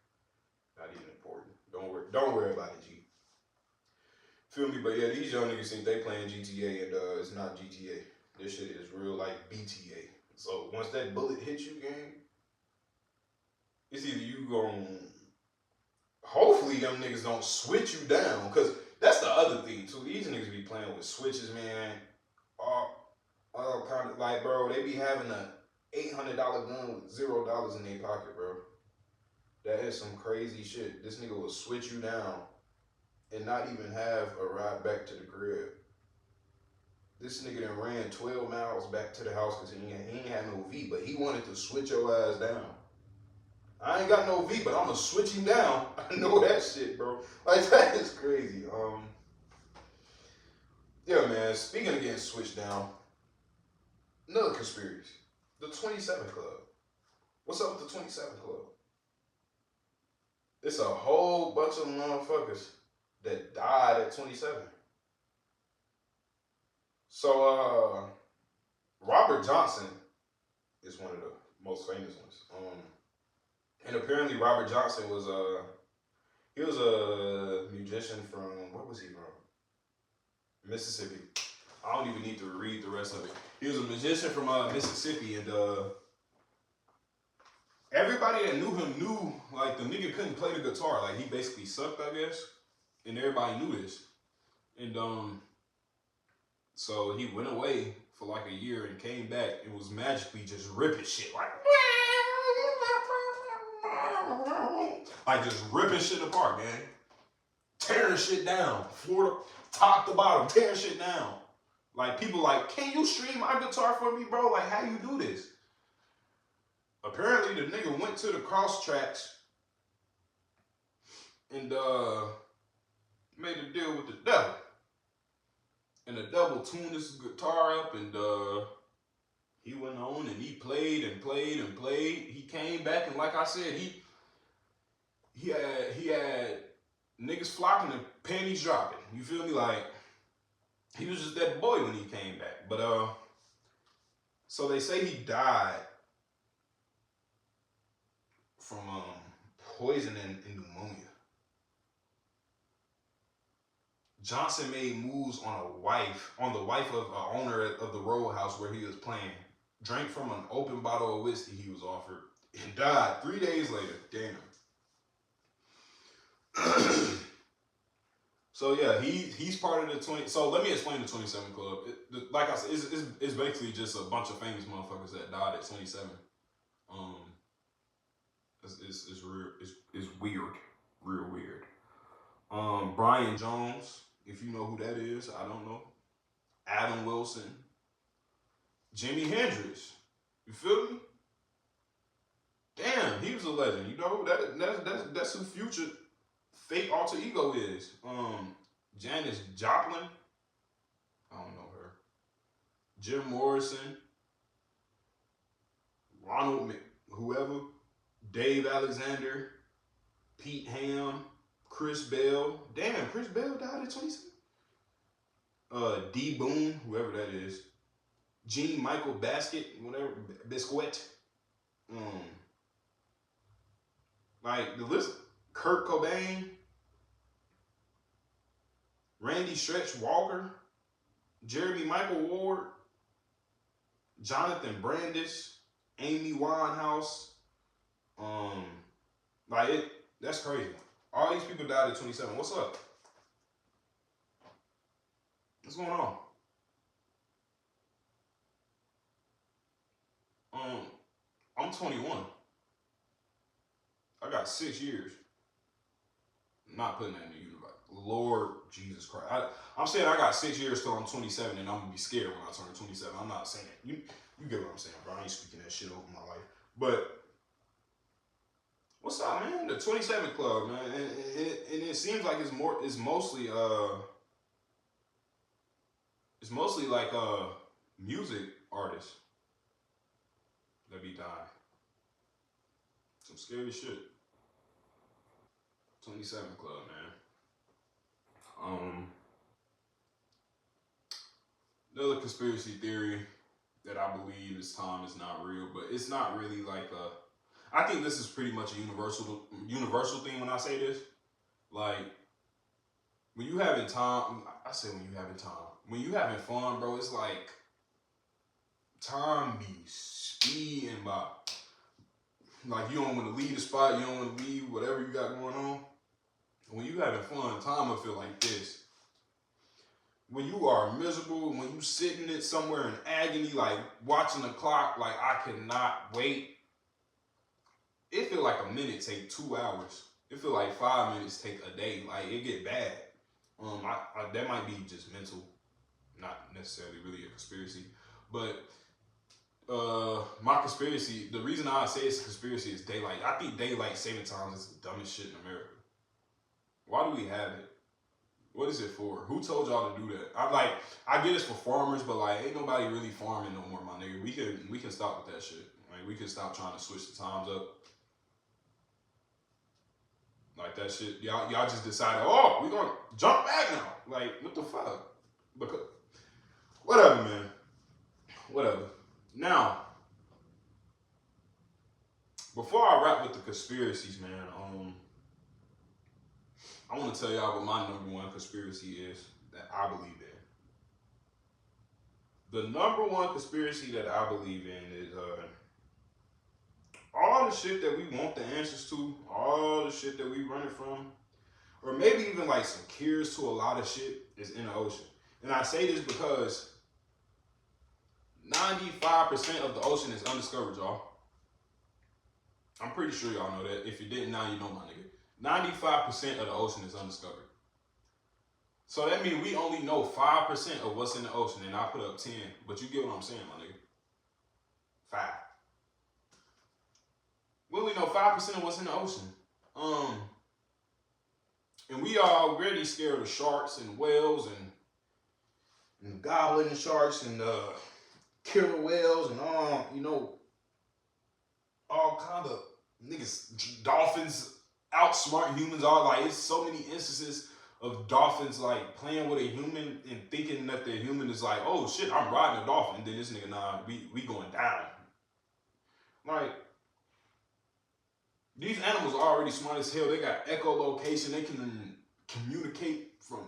Not even important. Don't worry about it, G. Feel me? But yeah, these young niggas think they playing GTA and it's not GTA. This shit is real like BTA. So once that bullet hits you, gang, it's either you gon' hopefully them niggas don't switch you down, cause that's the other thing too. These niggas be playing with switches, man. All kind of like, bro, they be having a $800 gun with $0 in their pocket, bro. That is some crazy shit. This nigga will switch you down and not even have a ride back to the crib. This nigga done ran 12 miles back to the house because he ain't had no V, but he wanted to switch your ass down. I ain't got no V, but I'm gonna switch him down. I know that shit, bro. Like, that is crazy. Yeah, man, speaking of getting switched down, another conspiracy. The 27 Club. What's up with the 27 Club? It's a whole bunch of motherfuckers that died at 27. So, Robert Johnson is one of the most famous ones. And apparently Robert Johnson was he was a musician from, where was he from? Mississippi. I don't even need to read the rest of it. He was a musician from Mississippi, and everybody that knew him knew, like, the nigga couldn't play the guitar. Like, he basically sucked, I guess. And everybody knew this. And so he went away for like a year and came back and was magically just ripping shit. Like just ripping shit apart, gang. Tearing shit down. Floor top to bottom, tearing shit down. Like, people like, can you stream my guitar for me, bro? Like, how you do this? Apparently, the nigga went to the cross tracks and made a deal with the devil. And the devil tuned his guitar up, and he went on and he played and played and played. He came back, and like I said, he had niggas flocking and panties dropping. You feel me? Like, he was just that boy when he came back. But so they say he died from poison and pneumonia. Johnson made moves on the wife of an owner of the Roadhouse where he was playing. Drank from an open bottle of whiskey he was offered and died 3 days later. Damn. So yeah, he's part of the 20. So let me explain the 27 Club. Like I said, it's basically just a bunch of famous motherfuckers that died at 27. It's weird, real weird. Brian Jones, if you know who that is, I don't know. Adam Wilson, Jimi Hendrix. You feel me? Damn, he was a legend. You know that's who Future fake alter ego is. Janis Joplin. I don't know her. Jim Morrison. Ronald whoever. Dave Alexander. Pete Ham. Chris Bell. Damn, Chris Bell died at 27. D Boone, whoever that is. Jean Michael Basket, whatever, Biscuit. Like the list. Kurt Cobain. Randy Stretch Walker. Jeremy Michael Ward. Jonathan Brandis. Amy Winehouse. That's crazy. All these people died at 27. What's up? What's going on? I'm 21. I got 6 years. I'm not putting that in the universe. Lord Jesus Christ. I'm saying I got 6 years till I'm 27, and I'm gonna be scared when I turn 27. I'm not saying you get what I'm saying, bro. I ain't speaking that shit over my life. But what's up, man? The 27 Club, man, and it seems like it's mostly like music artists that be dying. Some scary shit. 27 Club, man. Another conspiracy theory that I believe is time is not real, but it's not really like a. I think this is pretty much a universal thing when I say this. Like when you having time, I say when you having time. When you having fun, bro, it's like time be speeding by. Like you don't want to leave the spot, you don't want to leave whatever you got going on. When you having fun, time will feel like this. When you are miserable, when you sitting it somewhere in agony, like watching the clock, like I cannot wait. It feel like a minute take 2 hours. It feel like 5 minutes take a day. Like it get bad. That might be just mental, not necessarily really a conspiracy. But my conspiracy, the reason I say it's a conspiracy is daylight. I think daylight saving time is the dumbest shit in America. Why do we have it? What is it for? Who told y'all to do that? I get it's for farmers, but like ain't nobody really farming no more, my nigga. We can stop with that shit. Like we can stop trying to switch the times up. Like that shit. Y'all just decided, oh, we gonna jump back now. Like, what the fuck? Because whatever, man. Whatever. Now, before I wrap with the conspiracies, man, I want to tell y'all what my number one conspiracy is that I believe in. The number one conspiracy that I believe in is all the shit that we want the answers to, all the shit that we running from, or maybe even like some cures to a lot of shit is in the ocean. And I say this because 95% of the ocean is undiscovered, y'all. I'm pretty sure y'all know that. If you didn't, now you know, my nigga. 95% of the ocean is undiscovered. So that means we only know 5% of what's in the ocean, and I put up 10. But you get what I'm saying, my nigga. 5. We only know 5% of what's in the ocean. And we are already scared of sharks and whales and goblin sharks and killer whales and all, all kind of niggas, dolphins outsmart humans. All like, it's so many instances of dolphins like playing with a human and thinking that the human is like, oh shit, I'm riding a dolphin. And then this nigga, nah, we going down. Like, these animals are already smart as hell. They got echolocation. They can communicate from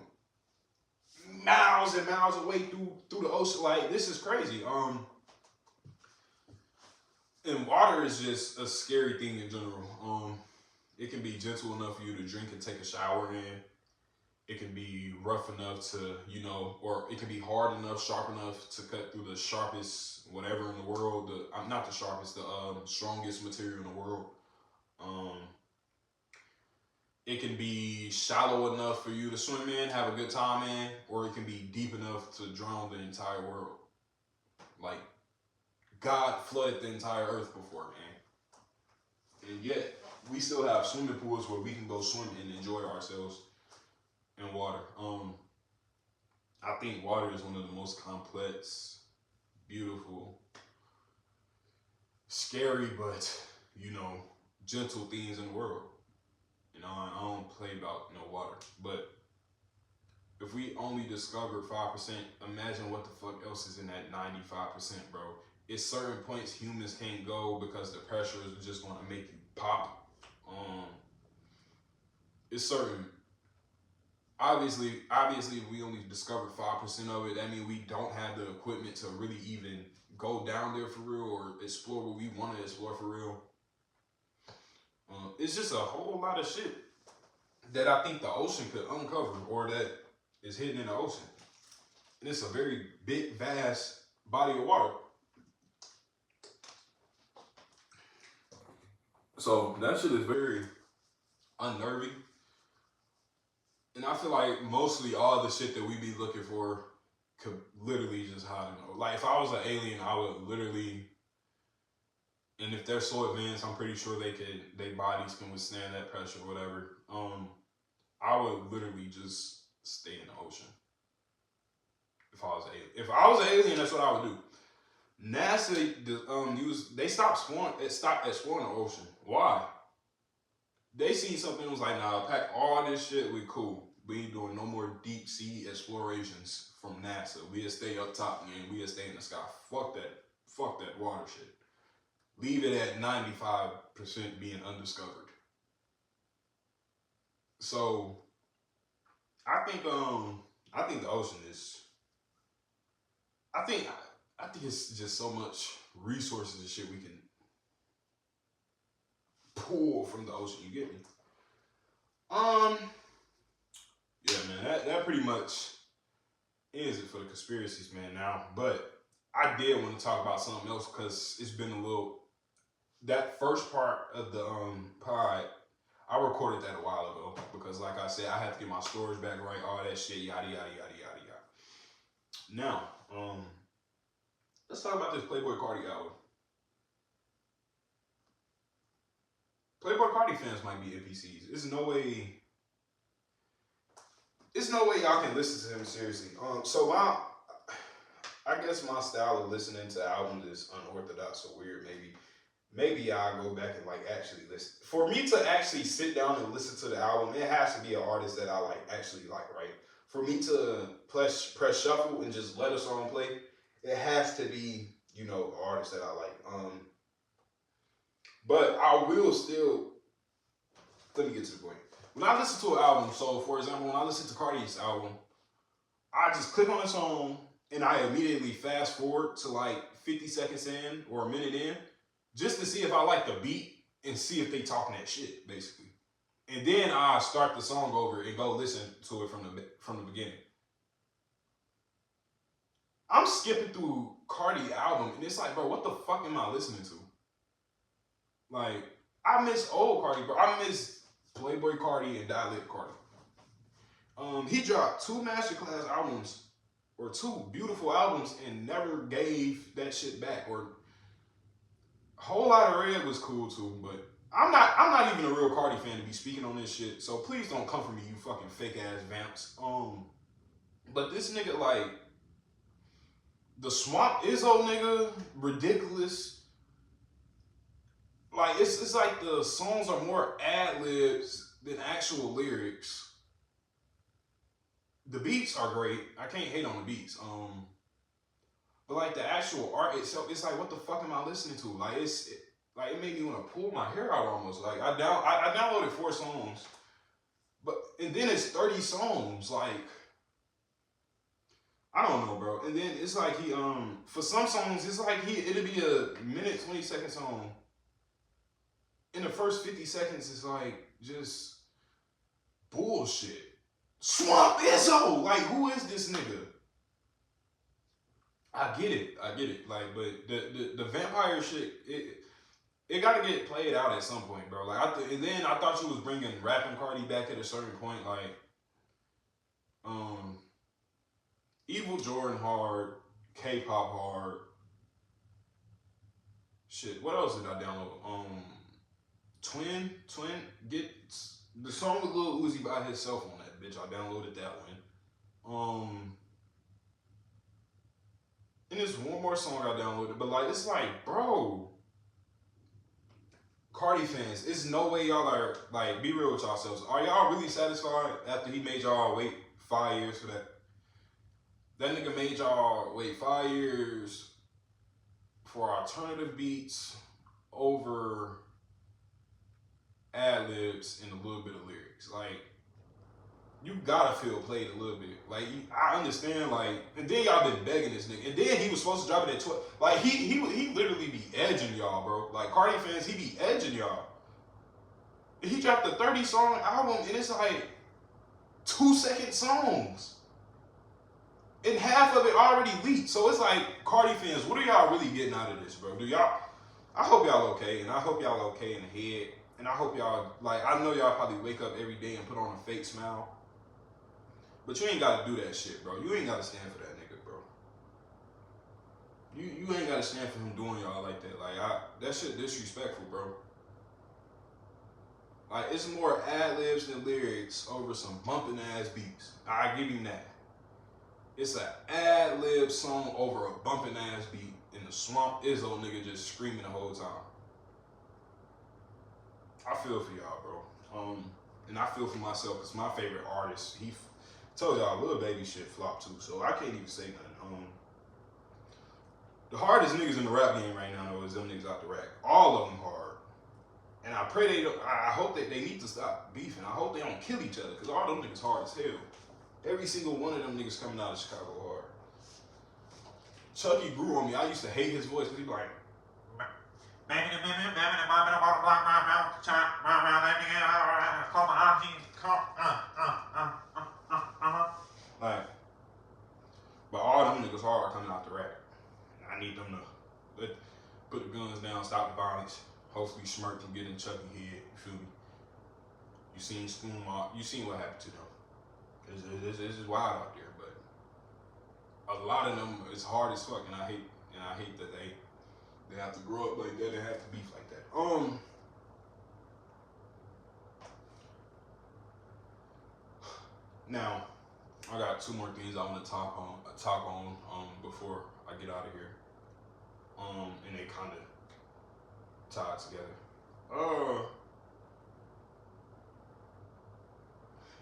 miles and miles away through the ocean. Like, this is crazy. And water is just a scary thing in general. It can be gentle enough for you to drink and take a shower in. It can be rough enough to, or it can be hard enough, sharp enough to cut through the sharpest whatever in the world. Not the sharpest, the strongest material in the world. It can be shallow enough for you to swim in, have a good time in, or it can be deep enough to drown the entire world. Like, God flooded the entire earth before, man. And yet, we still have swimming pools where we can go swim and enjoy ourselves in water. I think water is one of the most complex, beautiful, scary, but, gentle things in the world. I don't play about no water. But if we only discover 5%, imagine what the fuck else is in that 95%, bro. At certain points, humans can't go because the pressure is just going to make you pop. It's certain. Obviously, if we only discovered 5% of it, that means we don't have the equipment to really even go down there for real or explore what we want to explore for real. It's just a whole lot of shit that I think the ocean could uncover or that is hidden in the ocean. And it's a very big, vast body of water. So that shit is very unnerving. And I feel like mostly all the shit that we be looking for could literally just hide in the ocean. Like, if I was an alien, I would literally... And if they're so advanced, I'm pretty sure their bodies can withstand that pressure or whatever. I would literally just stay in the ocean. If I was an alien. If I was an alien, that's what I would do. NASA, they stopped exploring the ocean. Why? they seen something and was like, nah, pack all this shit, we cool. We ain't doing no more deep sea explorations from NASA. We'll stay up top, man. We'll stay in the sky. Fuck that. Fuck that water shit. Leave it at 95% being undiscovered. So I think the ocean is I think it's just so much resources and shit we can pull from the ocean. You get me? Yeah, man. That pretty much ends it for the conspiracies, man. Now, but I did want to talk about something else because it's been a little. That first part of the pod, I recorded that a while ago because, like I said, I had to get my storage back right, all that shit, yada yada yada yada yada. Now, let's talk about this Playboi Carti album. Playboi Carti fans might be NPCs. There's no way y'all can listen to him seriously. So I guess my style of listening to albums is unorthodox or weird. Maybe I'll go back and like actually listen. For me to actually sit down and listen to the album, it has to be an artist that I like actually like, right? For me to press shuffle and just let a song play, it has to be, you know, an artist that I like. But I will still, let me get to the point. When I listen to an album, so for example, when I listen to Carti's album, I just click on a song and I immediately fast forward to like 50 seconds in or a minute in, just to see if I like the beat and see if they talking that shit, basically. And then I start the song over and go listen to it from the beginning. I'm skipping through Carti album and it's like, bro, what the fuck am I listening to? Like, I miss old Carti, bro. I miss Playboi Carti and Dialect Carti. He dropped 2 masterclass albums or 2 beautiful albums and never gave that shit back. Or Whole Lot of Red was cool too, but I'm not even a real Carti fan to be speaking on this shit. So please don't come for me, you fucking fake ass vamps. But this nigga, like, the Swamp Izzo nigga, ridiculous. Like, it's like the songs are more ad-libs than actual lyrics. The beats are great. I can't hate on the beats. But like the actual art itself, it's like, what the fuck am I listening to? Like, it made me want to pull my hair out almost. Like, I downloaded 4 songs, and then it's 30 songs. Like, I don't know, bro. And then it's like he for some songs, it's like it'll be a minute 20-second song. In the first 50 seconds, it's like just bullshit. Swamp Izzo! Like, who is this nigga? I get it. Like, but the vampire shit, it got to get played out at some point, bro. Like, and then I thought you was bringing rapping Carti back at a certain point. Like, Evil Jordan hard, K-pop hard. Shit, what else did I download? Twin, get the song with Lil Uzi by himself on that bitch. I downloaded that one. And there's one more song I downloaded, but like, it's like, bro, Carti fans, it's no way y'all are, like, be real with yourselves. Are y'all really satisfied after he made y'all wait 5 years for that? That nigga made y'all wait 5 years for alternative beats over ad-libs and a little bit of lyrics. Like, you gotta feel played a little bit. Like, I understand, like, and then y'all been begging this nigga. And then he was supposed to drop it at 12. Like, he literally be edging y'all, bro. Like, Carti fans, he be edging y'all. And he dropped a 30-song album, and it's like 2-second songs. And half of it already leaked. So it's like, Carti fans, what are y'all really getting out of this, bro? I hope y'all okay, and I hope y'all okay in the head. And I hope y'all, like, I know y'all probably wake up every day and put on a fake smile. But you ain't got to do that shit, bro. You ain't got to stand for that nigga, bro. You ain't got to stand for him doing y'all like that. Like, that shit disrespectful, bro. Like, it's more ad-libs than lyrics over some bumping ass beats. I give him that. It's an ad-lib song over a bumping ass beat, and the Swamp Izzo nigga just screaming the whole time. I feel for y'all, bro. And I feel for myself because my favorite artist, told y'all Lil Baby shit flopped too, so I can't even say nothing. The hardest niggas in the rap game right now though is them niggas out the rack. All of them hard. And I pray I hope that they need to stop beefing. I hope they don't kill each other because all them niggas hard as hell. Every single one of them niggas coming out of Chicago hard. Chucky grew on me. I used to hate his voice because he'd be like, like, but all them niggas hard coming out the rack. I need them to put the guns down, stop the violence. Hopefully Smirk can get in Chucky head. You feel me? You seen you seen what happened to them. This is wild out there, but a lot of them it's hard as fuck, and I hate that they have to grow up like that and have to beef like that. Now I got two more things I want to talk on before I get out of here. And they kind of tied together.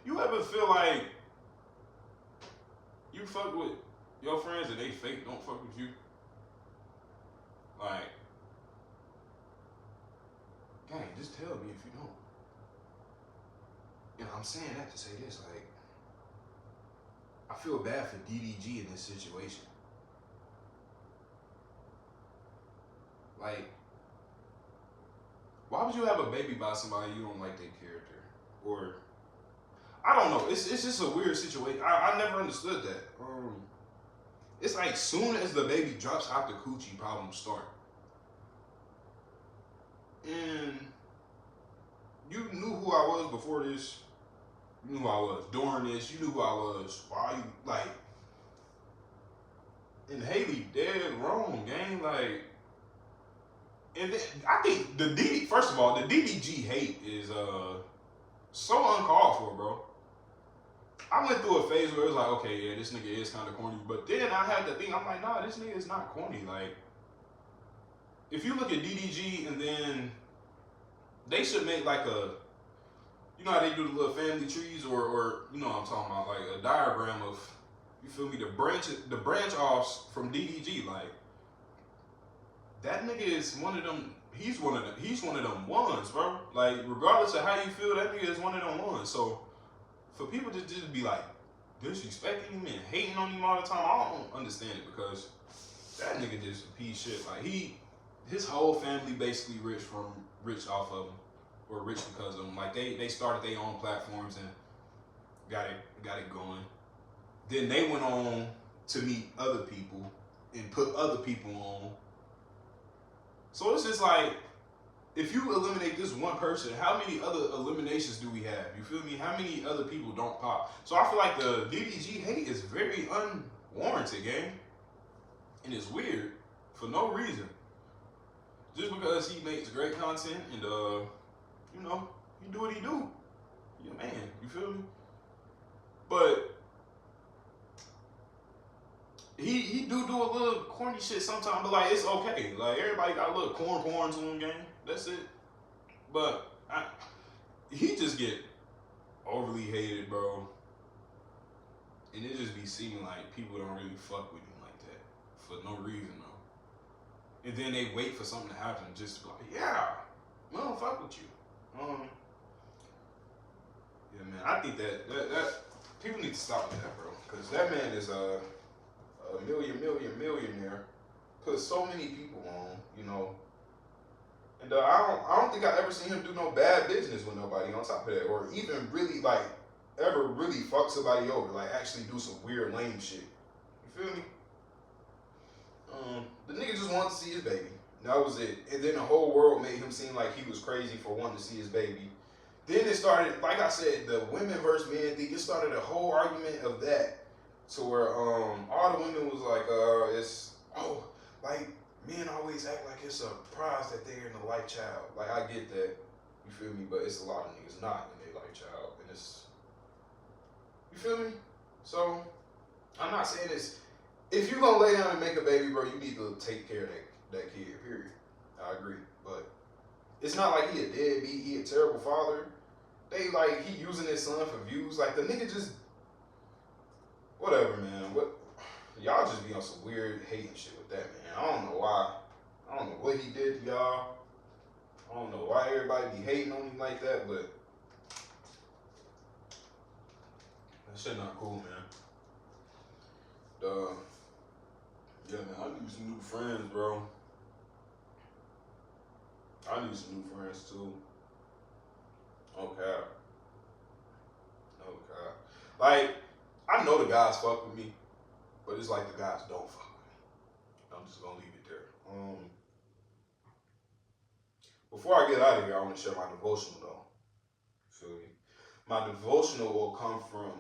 You ever feel like you fuck with your friends and they fake don't fuck with you? Like, gang, just tell me if you don't. And I'm saying that to say this, like, I feel bad for DDG in this situation. Like, why would you have a baby by somebody you don't like their character? Or, I don't know. It's just a weird situation. I never understood that. It's like soon as the baby drops out the coochie, problems start. And you knew who I was before this. You knew who I was during this. You knew who I was. Why you like? And Haley dead wrong, gang. Like, and then I think first of all, the DDG hate is so uncalled for, bro. I went through a phase where it was like, okay, yeah, this nigga is kind of corny. But then I had to think, I'm like, nah, this nigga is not corny. Like, if you look at DDG and then they should make like you know how they do the little family trees or you know what I'm talking about, like a diagram of, you feel me, the branch offs from DDG. Like, that nigga is one of them, he's one of them ones, bro. Like, regardless of how you feel, that nigga is one of them ones. So, for people to just be like disrespecting him and hating on him all the time, I don't understand it because that nigga just a piece of shit. Like, his whole family basically rich off of him, or rich because of him. Like, they started their own platforms and got it going. Then they went on to meet other people and put other people on. So it's just like, if you eliminate this one person, how many other eliminations do we have? You feel me? How many other people don't pop? So I feel like the DDG hate is very unwarranted, gang. And it's weird for no reason. Just because he makes great content and, you know, he do what he do. You're a man, you feel me? But he do a little corny shit sometimes, but like, it's okay. Like, everybody got a little corn to him, gang. That's it. But he just get overly hated, bro. And it just be seeming like people don't really fuck with him like that for no reason, though. And then they wait for something to happen just to be like, yeah, we don't fuck with you. Yeah, man, I think that people need to stop with that, bro. Because that man is a millionaire. Put so many people on, you know. And I don't think I ever seen him do no bad business with nobody on top of that, or even really like ever really fuck somebody over, like actually do some weird lame shit. You feel me? The nigga just wanted to see his baby. That was it. And then the whole world made him seem like he was crazy for wanting to see his baby. Then it started, like I said, the women versus men thing. It started a whole argument of that, to where all the women was like, like, men always act like it's a prize that they're in a life child. Like, I get that, you feel me? But it's a lot of niggas not in their life child, and it's, you feel me? So I'm not saying this. If you're gonna lay down and make a baby, bro, you need to take care of that kid. Period. I agree, but it's not like he a deadbeat, he a terrible father. they like he using his son for views. Like the nigga just whatever, man. What y'all just be on some weird hating shit with that, man. I don't know why. I don't know what he did to y'all. I don't know why everybody be hating on him like that, but that shit not cool, man. Yeah, man, I need some new friends, bro. I need some new friends too. Okay. Okay. Like, I know the guys fuck with me, but it's like the guys don't fuck with me. I'm just gonna leave it there. Before I get out of here, I want to share my devotional though. Feel me? My devotional will come from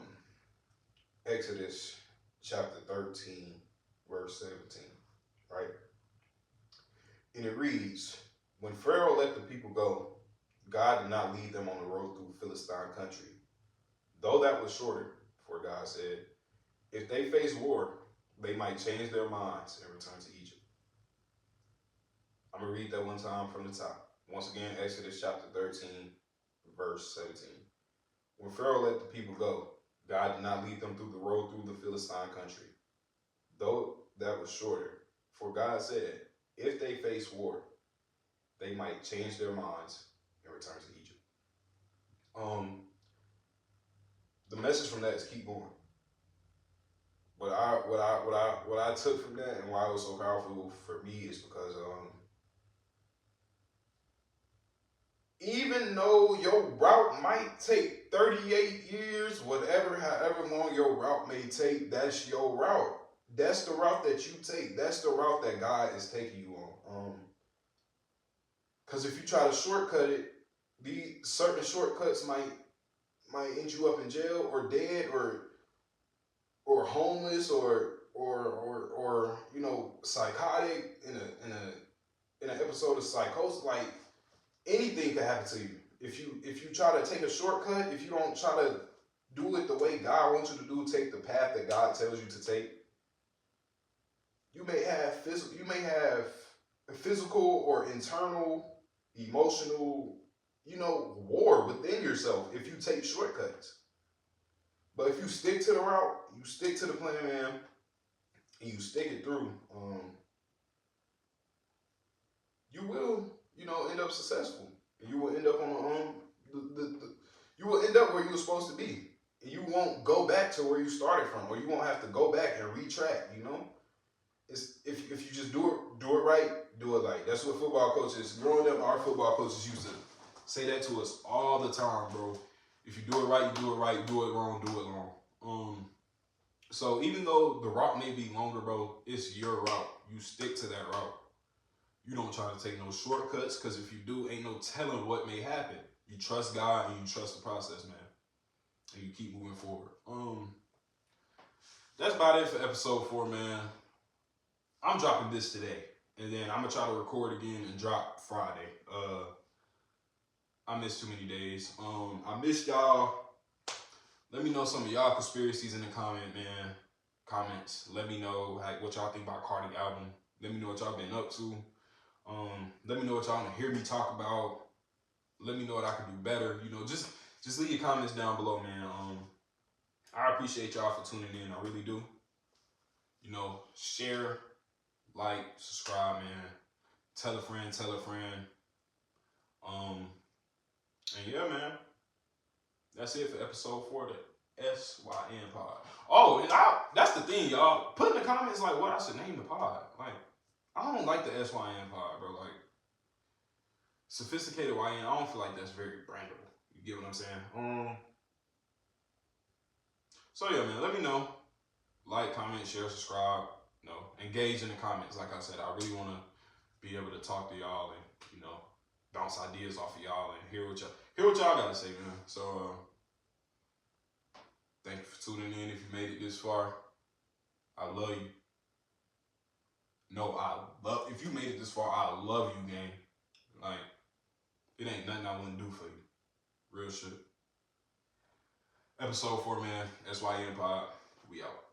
Exodus chapter 13, verse 17, right? And it reads, when Pharaoh let the people go, God did not lead them on the road through Philistine country. Though that was shorter, for God said, if they face war, they might change their minds and return to Egypt. I'm going to read that one time from the top. Once again, Exodus chapter 13, verse 17. When Pharaoh let the people go, God did not lead them through the road through the Philistine country. Though that was shorter, for God said, if they face war, they might change their minds and return to Egypt. The message from that is keep going. What I took from that and why it was so powerful for me is because even though your route might take 38 years, however long your route may take, that's your route. That's the route that you take. That's the route that God is taking you on. Because if you try to shortcut it, these certain shortcuts might end you up in jail or dead or homeless or you know, psychotic in an episode of psychosis. Like anything could happen to you if you try to take a shortcut. If you don't try to do it the way God wants you to do, take the path that God tells you to take, you may have physical or internal, emotional, you know, war within yourself if you take shortcuts. But if you stick to the route, you stick to the plan, man, and you stick it through, you will, you know, end up successful. And you will end up on you will end up where you were supposed to be. And you won't go back to where you started from, or you won't have to go back and retrack, you know? It's if you just do it right, do it like. That's what football coaches, growing up, our football coaches used to say that to us all the time, bro. If you do it right, you do it right. Do it wrong, do it wrong. So even though the route may be longer, bro, it's your route. You stick to that route. You don't try to take no shortcuts, because if you do, ain't no telling what may happen. You trust God and you trust the process, man. And you keep moving forward. That's about it for episode 4, man. I'm dropping this today. And then I'm going to try to record again and drop Friday. I missed too many days. I missed y'all. Let me know some of y'all conspiracies in the comments. Let me know what y'all think about Cardi album. Let me know what y'all been up to. Let me know what y'all want to hear me talk about. Let me know what I can do better. You know, just leave your comments down below, man. I appreciate y'all for tuning in. I really do. You know, share, like, subscribe, man. Tell a friend. And yeah, man. That's it for episode 4 of the TheSYNPod. Oh, and that's the thing, y'all. Put in the comments, like, what I should name the pod. Like, I don't like the TheSYNPod, bro. Like, sophisticated YN, I don't feel like that's very brandable. You get what I'm saying? So yeah, man, let me know. Like, comment, share, subscribe. You know, engage in the comments. Like I said, I really want to be able to talk to y'all and, you know, bounce ideas off of y'all and hear what y'all got to say, man. So thank you for tuning in. If you made it this far, I love you. No, if you made it this far, I love you, gang. Like, it ain't nothing I wouldn't do for you. Real shit. Episode 4, man. TheSYNPod. We out.